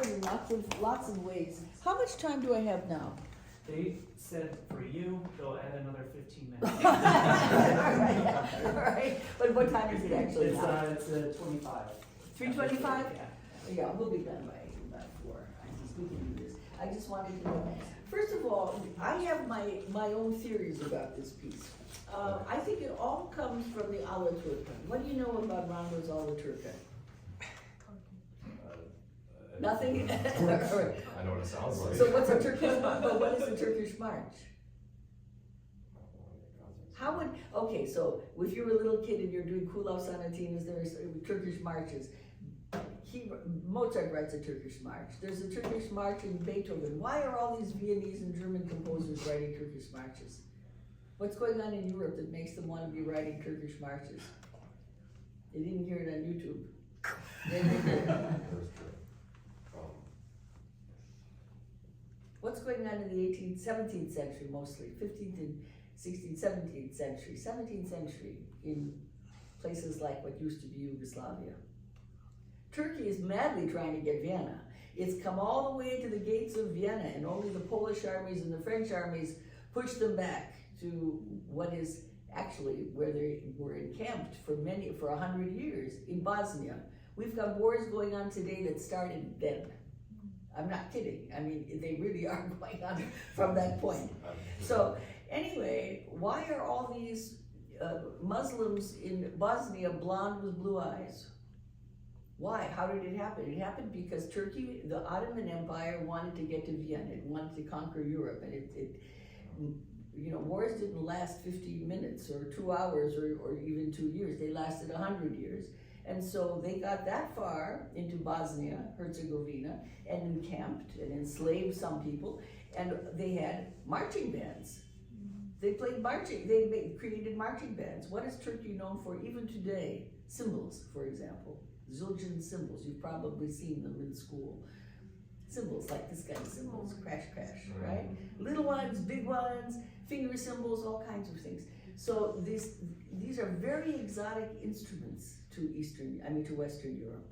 good in lots of ways. How much time do I have now? They said for you, they'll add another 15 minutes. All right. But what time is it actually It's, now? it's 25. 3:25? Yeah. Yeah, we'll be done by 4. We can do this. I just wanted to know. First of all, I have my own theories about this piece. I think it all comes from the Alla Turca. What do you know about Rondo's Alla Turca? Nothing? All right. I know what it sounds like. So what's a Turkish march? But what is a Turkish march? How would, okay, so if you're a little kid and you're doing Kulav Sanatinas, there's Turkish marches. Mozart writes a Turkish march. There's a Turkish march in Beethoven. Why are all these Viennese and German composers writing Turkish marches? What's going on in Europe that makes them want to be writing Turkish marches? They didn't hear it on YouTube. What's going on in the 18th, 17th century mostly, 15th and 16th, 17th century, 17th century in places like what used to be Yugoslavia? Turkey is madly trying to get Vienna. It's come all the way to the gates of Vienna, and only the Polish armies and the French armies pushed them back to what is actually where they were encamped for 100 years, in Bosnia. We've got wars going on today that started then. I'm not kidding. I mean, they really are going on from that point. So anyway, why are all these Muslims in Bosnia blonde with blue eyes? Why? How did it happen? It happened because Turkey, the Ottoman Empire, wanted to get to Vienna. It wanted to conquer Europe, and wars didn't last 15 minutes or 2 hours or even 2 years. They lasted 100 years. And so they got that far into Bosnia, Herzegovina, and encamped and enslaved some people, and they had marching bands. They played marching, created marching bands. What is Turkey known for even today? Symbols, for example. Zildjian symbols, you've probably seen them in school. Symbols, like this kind of symbols, crash, crash, right? Little ones, big ones, finger symbols, all kinds of things. So these are very exotic instruments to Western Europe.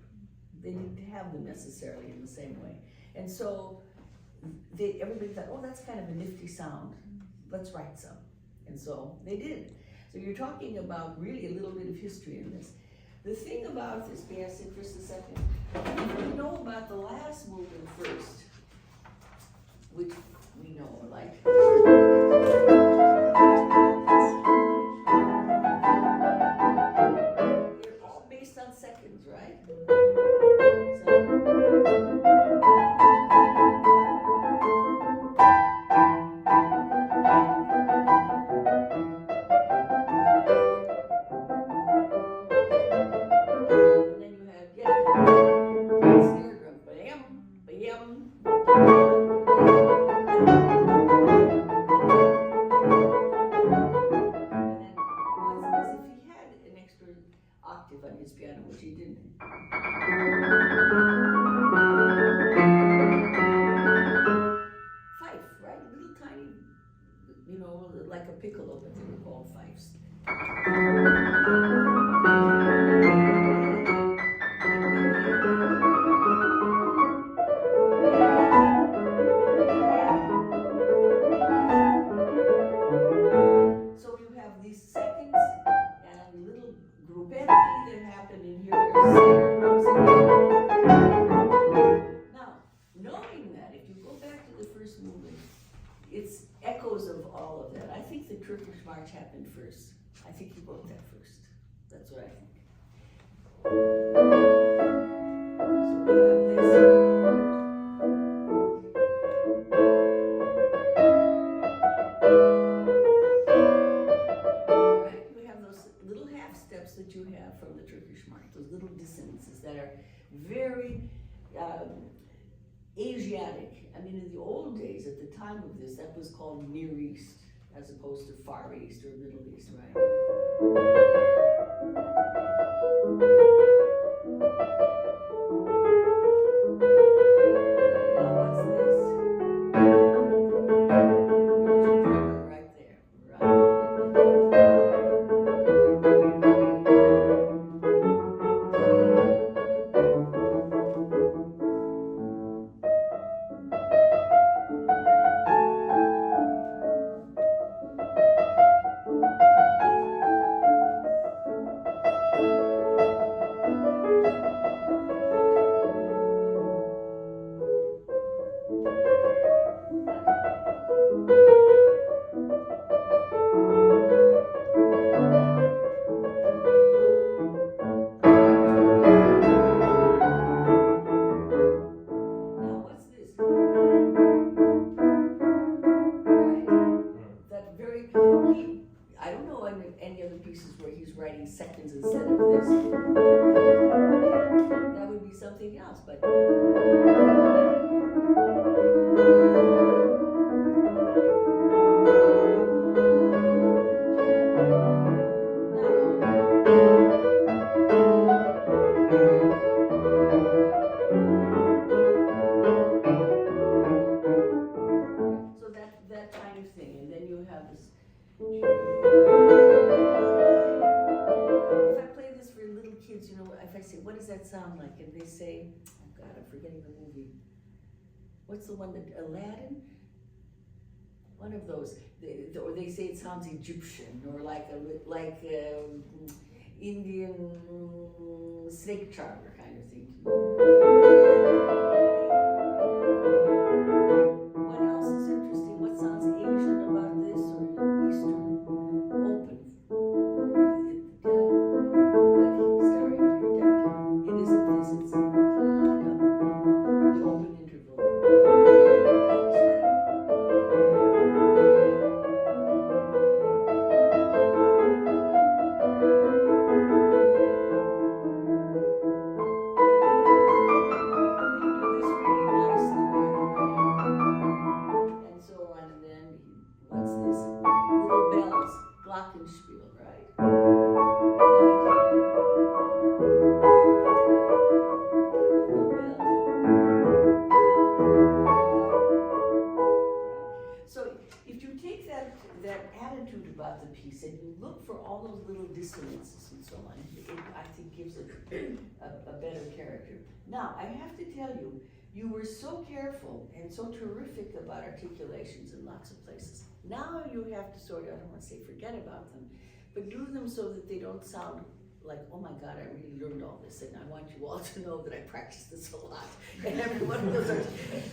They didn't have them necessarily in the same way. And so everybody thought, oh, that's kind of a nifty sound. Let's write some. And so they did. So you're talking about really a little bit of history in this. The thing about this, may I sit just a second? We know about the last movement first, which we know, like. They're all based on seconds, right? Like a piccolo, but they were called fifes. So you have these seconds and little gruppetti that happen in here. Now, knowing that, if you go back to the first movement, it's echoes of all of that. I think the Turkish march happened first. I think he wrote that first. That's what I think. So we have this. Right? We have those little half steps that you have from the Turkish march, those little dissonances that are very Asiatic. I mean, in the old days, at the time of this, that was called Near East, as opposed to Far East or Middle East, right? Now, what's this? Right there, That would be something else, but. So that kind of thing, and then you have this. If I play this for little kids, you know, if I say, what does that sound like? And they say, oh God, I'm forgetting the movie. What's the one that, Aladdin? One of those. Or they say it sounds Egyptian, or like Indian snake charmer kind of thing. What else is interesting? What sounds Asian about this, or Eastern? Open. It isn't this, it's the open interval. Glockenspiel, right? So if you take that attitude about the piece and you look for all those little dissonances and so on, it I think gives it a better character. Now, I have to tell you, you were so careful and so terrific about articulations in lots of places. Now you have to sort of, I don't want to say forget about them, but do them so that they don't sound like, oh my God, I really learned all this, and I want you all to know that I practiced this a lot. And every one of those,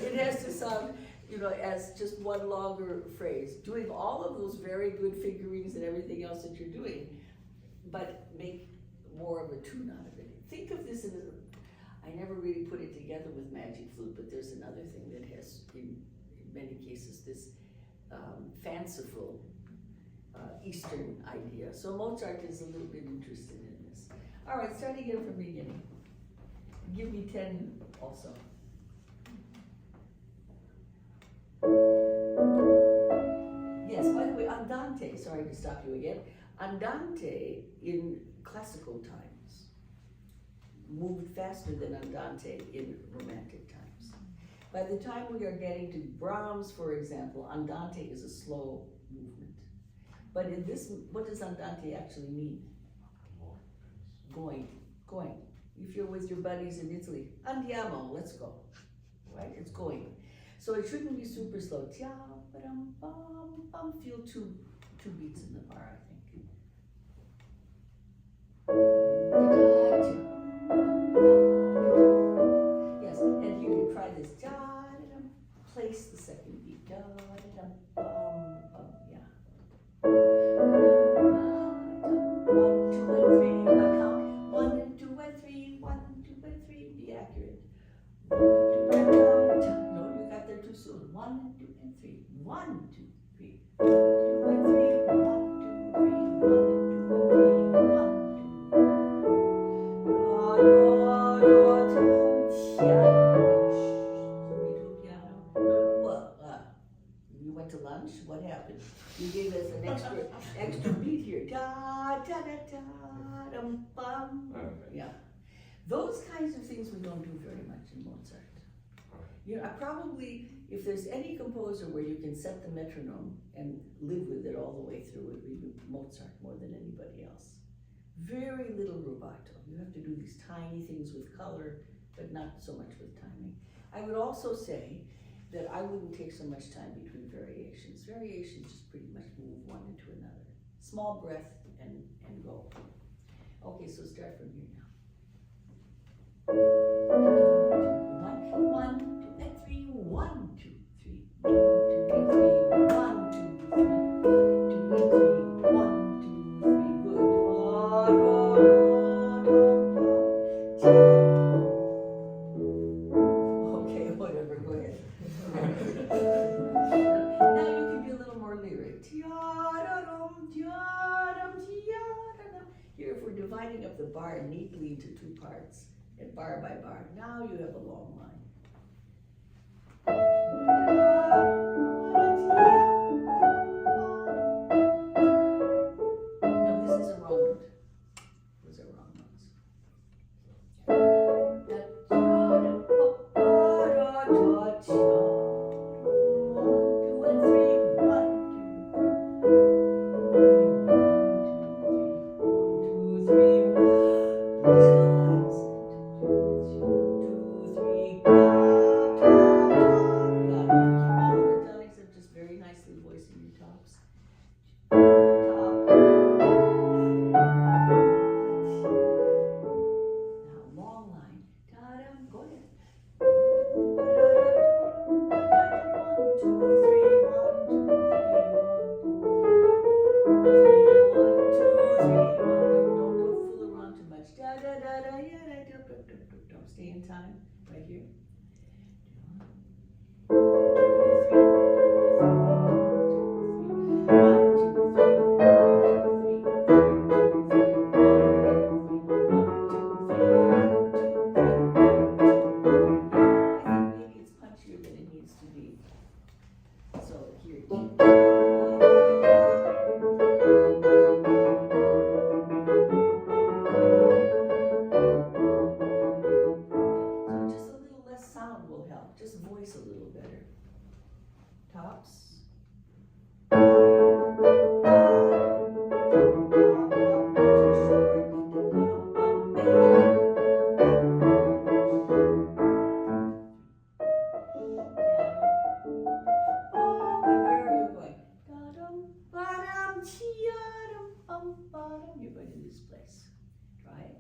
it has to sound, you know, as just one longer phrase. Doing all of those very good figurines and everything else that you're doing, but make more of a tune out of it. Think of this as, I never really put it together with Magic Flute, but there's another thing that has, in many cases, this fanciful Eastern idea. So Mozart is a little bit interested in this. All right, start again from the beginning. Give me 10 also. Yes, by the way, Andante, sorry to stop you again. Andante in classical times moved faster than Andante in romantic times. By the time we are getting to Brahms, for example, Andante is a slow movement. But in this, what does Andante actually mean? Going. If you're with your buddies in Italy, andiamo, let's go, right? It's going. So it shouldn't be super slow. Feel two beats in the bar, I think. Yes, and here you try this. Place the second beat. Yeah. 1, 2, and 3. But count 1 and 2 and 3. 1, 2, and 3. Be accurate. 1, 2, and 3. No, you got there too soon. 1 and 2 and 3. 1, 2, 3. 1, 2, and 3. 1, 2, 3. 1 and 2 You went to lunch? What happened? You gave us an extra beat here. Da da da da dum bum. Yeah. Those kinds of things we don't do very much in Mozart. You know, I probably, if there's any composer where you can set the metronome and live with it all the way through, it would be Mozart more than anybody else. Very little rubato. You have to do these tiny things with color, but not so much with timing. I would also say that I wouldn't take so much time between variations. Variations just pretty much move one into another. Small breath and go. Okay, so start from here now. 1, 2, and 3. 1, 2, 3. 1, 2, and 3. 1, 2, 3. 2 and 3. 1, 2, 3. Good. Okay, whatever. Go ahead. Now you can be a little more lyric. Here, if we're dividing up the bar neatly into two parts, and bar by bar. Now you have a long line. No, this is a wrong note. Those are wrong notes. 1, 2 and 3, 1, 2, 3. Relax. 2, 3, You gotta keep all of it done except just very nicely voicing your tops. Now, long line. Ta-dum. Go ahead. 1, 2, 3, 1, 2, 3, 1, 2, 3, 1, 2, 3, 1. Don't fool around too much. Da da da da yeah da da da da da. Don't stay in time. Right here. 1, 2, 3, 1, 2, 3, 1, 2, 3, 1, 2, 3, 1, 2, 3, 1, 2, 3. I think maybe it's punchier than it needs to be. So here. So just a little less sound will help. Just voice a little better. Tops. You're going to this place. Try it.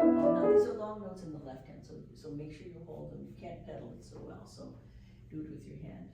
Now these are long notes in the left hand, so make sure you hold them. You can't pedal it so well, so do it with your hand.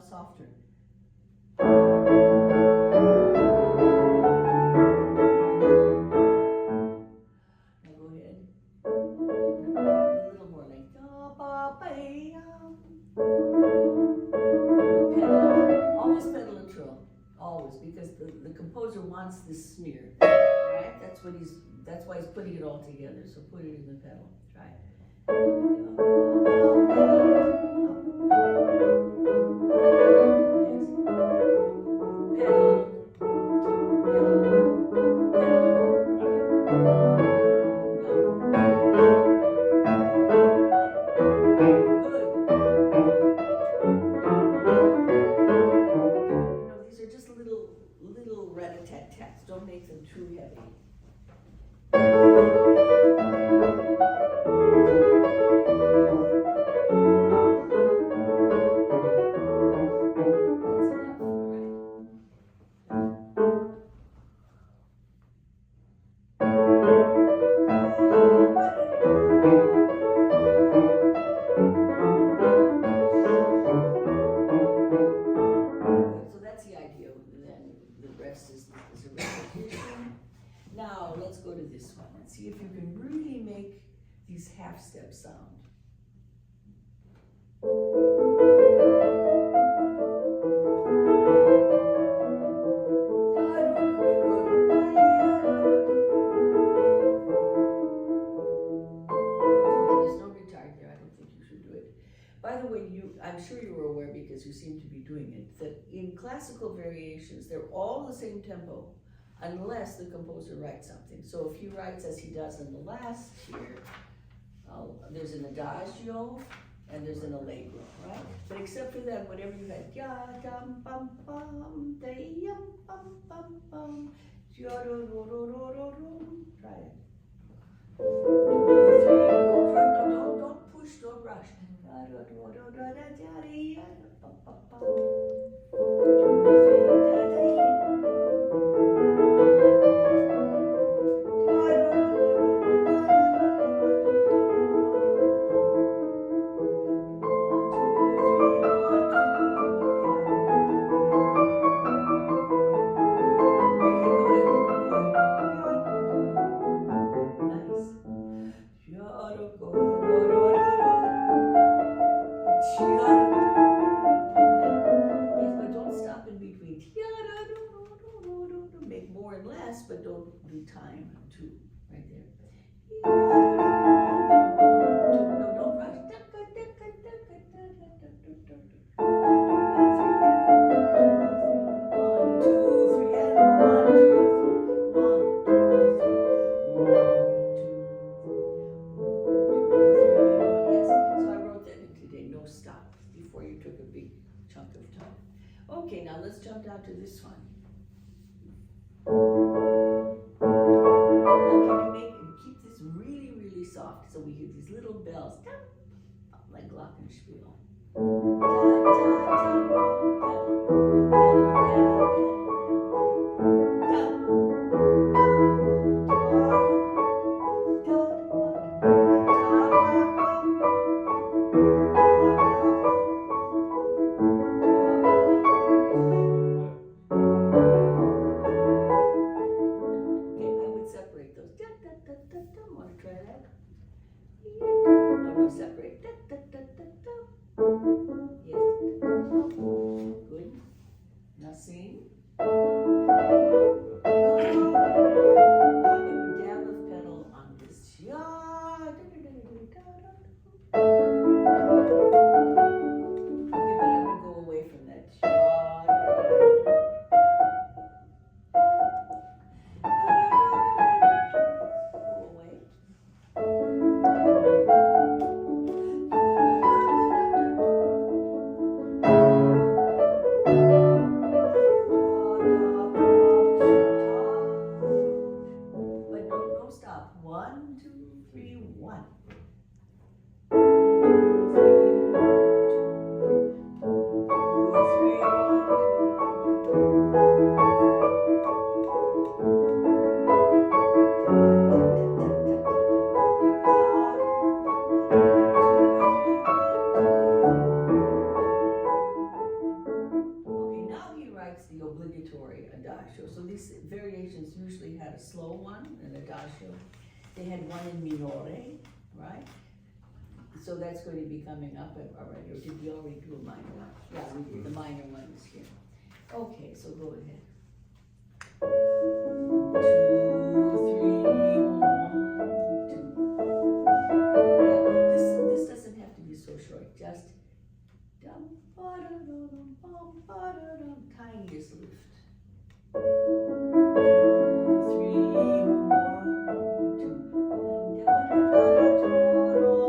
Softer. Now go ahead. A little more like pedal. Always pedal a trill. Always, because the composer wants this smear. Right? That's why he's putting it all together. So put it in the pedal. Try it. Little rat-a-tat-tats. Don't make them too heavy. Now let's go to this one and see if you can really make these half-step sound. There's no retard there. I don't think you should do it. By the way, I'm sure you were aware, because you seem to be doing it, that in classical variation variations. They're all the same tempo, unless the composer writes something. So if he writes as he does in the last here, there's an adagio and there's an allegro, right? But except for that, whatever you had, ya dum bum bum, de yum bum bum bum, ya do do do do do do. Try it. 2, 3, no, don't push, don't rush. Ya do do do do da da dee, ya bum bum bum. 2, 3, da da dee. Make more and less, but don't do time too, right there. No, don't rush. 1, 2, 3, and 1, 2, 3, 1, 2, 3, 1, 2, 3, 1. Yes, so I wrote that in today, no stop, before you took a big chunk of time. Okay, now let's jump down to this one. Now can you keep this really, really soft so we hear these little bells, like glockenspiel. Want to try that? No, separate. Yes. Good. Now sing. Down the pedal on this. Okay, but I'm gonna go away from that. Go away. But no stop. 1, 2, 3, 1. 2, 3, Okay, now he writes the obligatory adagio. So these variations usually had a slow one, an adagio. They had one in minore, right? So that's going to be coming up already, or did we already do a minor one? Yeah, we did. The minor one is here. Okay, so go ahead. 2, 3, 1, 2. Yeah, this doesn't have to be so short. Just dum ba da dum bum ba da dum. Tiniest lift. 2, 3, 1, 2. Da da da da da da.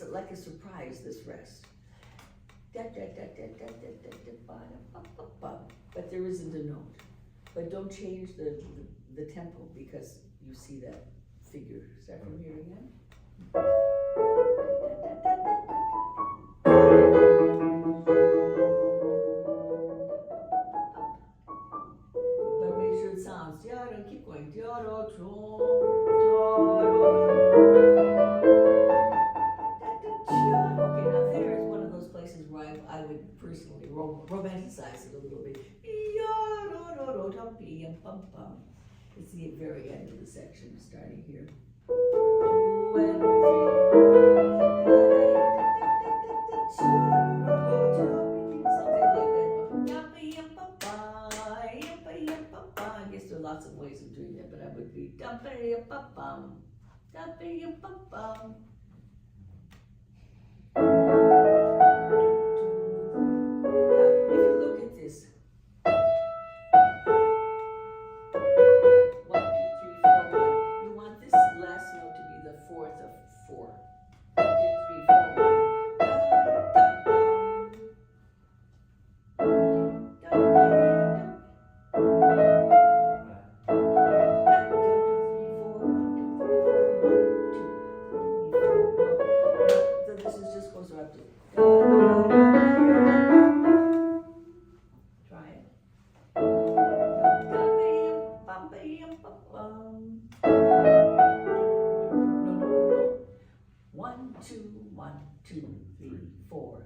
it's like a surprise, this rest. Da, da, da, da, da, da, da, da, ba, da, ba, ba, ba. But there isn't a note. But don't change the tempo because you see that figure. Start from here again. But make sure it sounds. Keep going. Okay, now there is one of those places where I would personally romanticize it a little bit. It's the very end of the section, starting here. 2 and 3. Something like that. I guess there are lots of ways of doing that, but I would be if you look at this. 1, 2, 3, 4, 1. You want this last note to be the fourth of 4. 1, 2, 3, 4, 1. So this is just goes up to. Try it. No. 1, 2, 1, 2, 3, 4.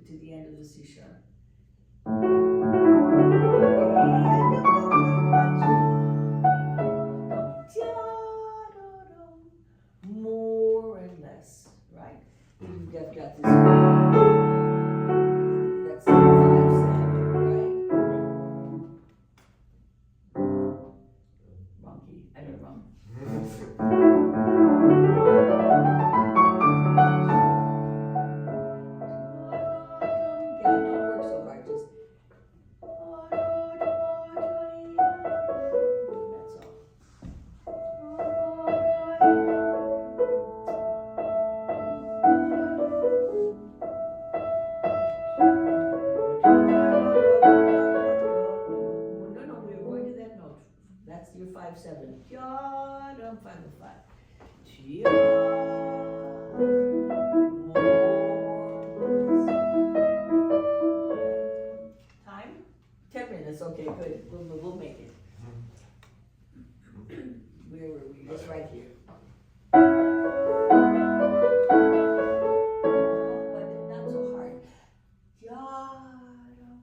To the end of the C sharp. More and less, right? You've got this. That's the 5 standard, right? Wrong key. I mean wrong. That's your 5/7. Ja, dum, 5 and 5. Ja, time? 10 minutes. Okay, good. We'll make it. Where were we? Just right here. But not so hard. Ja, dum.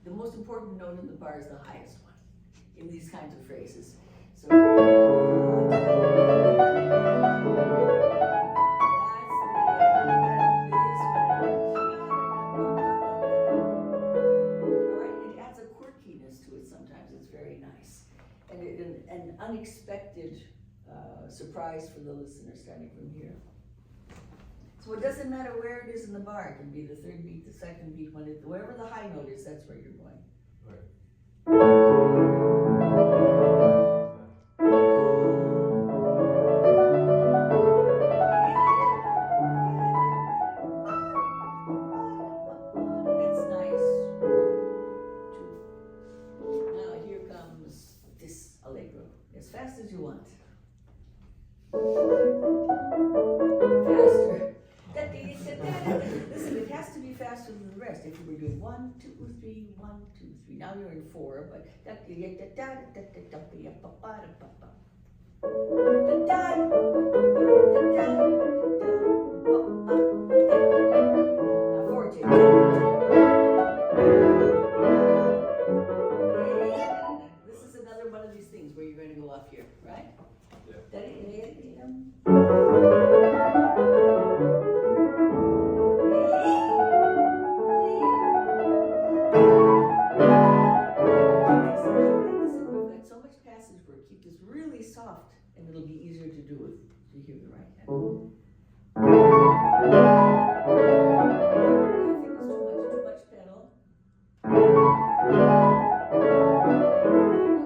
The most important note in the bar is the highest one in these kinds of phrases. So alright, it adds a quirkiness to it sometimes. sometimes, it's very nice. And an unexpected surprise for the listener starting from here. So it doesn't matter where it is in the bar, it can be the third beat, the second beat, wherever the high note is, that's where you're going. That's nice. 1, 2. Now here comes this allegro, as fast as you want. Faster. Listen, it has to be faster than the rest. If you were doing 1, 2, 3, 1, 2, 3. Now you're in 4, but now 4, this is another one of these things where you're going to go up here, right? Listen, we've got so much passage work. Keep this really soft, and it'll be easier to do it. So you hear the right hand. I think it's too much pedal. I'm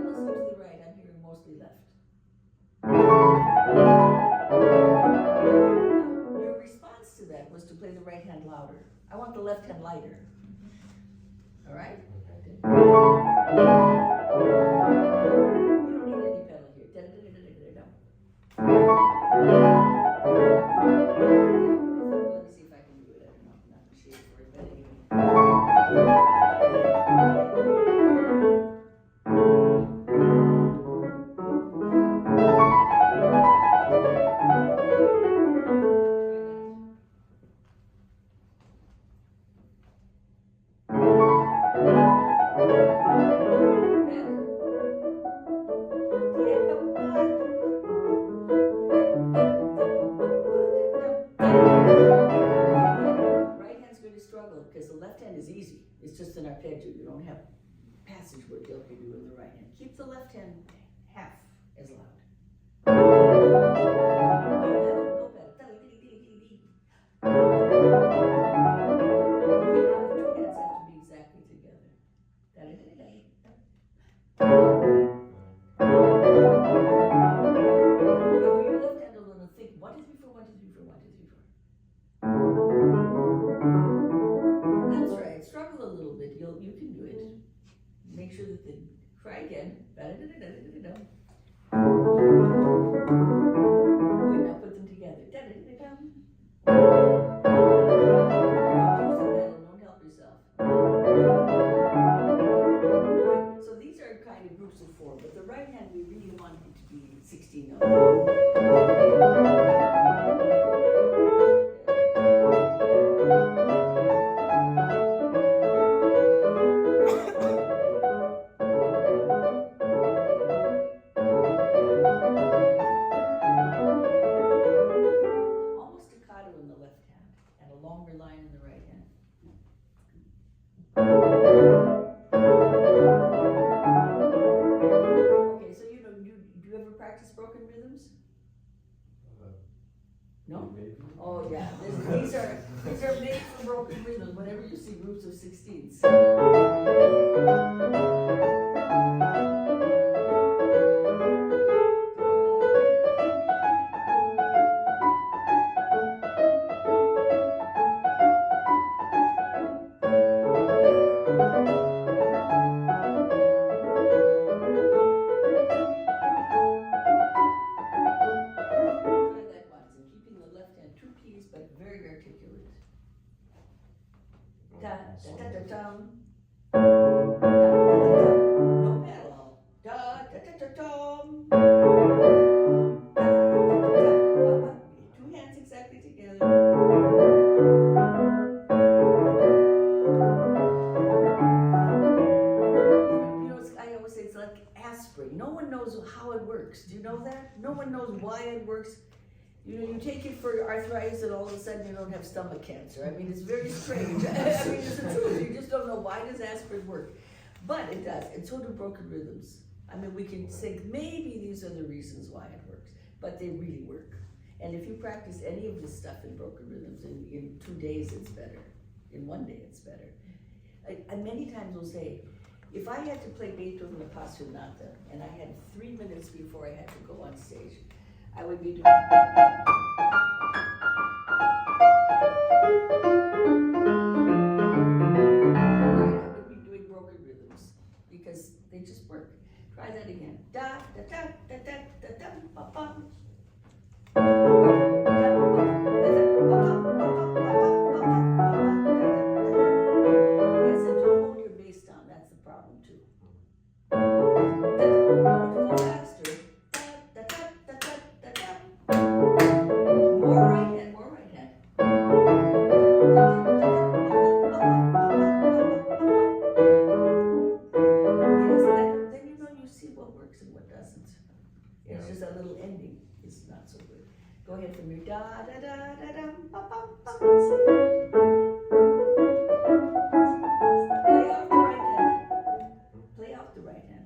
listening to the right. I'm hearing mostly left. Now, your response to that was to play the right hand louder. I want the left hand lighter. All right? You don't need any pedal here. Let me see if I can do it. I don't know. I'm not sure for it, but because the left hand is easy. It's just an arpeggio. You don't have passage work like you do in the right hand. Keep the left hand half as loud. No pedal, no pedal. Okay, now the two hands have to be exactly together. Okay, do your left hand alone and think 1, 2, 3, 4, 1, 2, 3, 4, 1, 2, 3, 4. That's right. Struggle a little bit. You can do it. Make sure that try again. Good. Now put them together. Don't use the pedal. Don't help yourself. Good. So these are kind of groups of 4, but the right hand we really want it to be 16 notes. No? Oh yeah, these are made for broken rhythms whenever you see groups of 16s. No one knows how it works. Do you know that? No one knows why it works. You know, you take it for arthritis and all of a sudden you don't have stomach cancer. I mean, it's very strange. I mean, it's the truth. You just don't know why does aspirin work. But it does, and so do broken rhythms. I mean, we can think maybe these are the reasons why it works, but they really work. And if you practice any of this stuff in broken rhythms, in 2 days it's better. In 1 day it's better. I many times will say, if I had to play Beethoven Appassionata, and I had 3 minutes before I had to go on stage, I would be doing. Broken rhythms because they just work. Try that again. Da da da da da da da ba bum. Yes, and don't hold your bass down. That's the problem too. Don't go faster. Da da da da da da. More right hand. More right hand. And what doesn't. It's just a little ending is not so good. Go ahead from your da da da da da ba ba ba. Play off the right hand. Play off the right hand.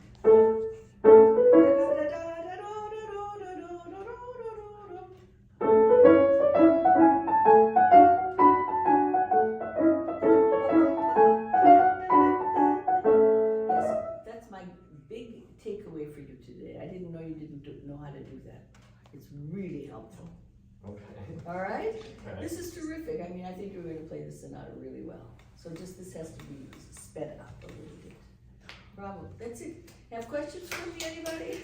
Yes, that's my big takeaway for you today. I didn't know you didn't know how to do that. It's really helpful. Okay. All right? Okay. This is terrific. I mean, I think you're going to play the sonata really well. So just this has to be sped up a little bit. Bravo. That's it. Have questions for me, anybody?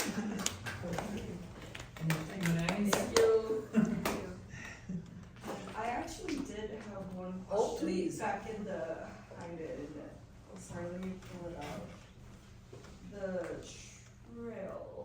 Nice. Thank you. I actually did have one Oh, question. please. Back in the, I did. Oh, sorry, let me pull it out. The trail.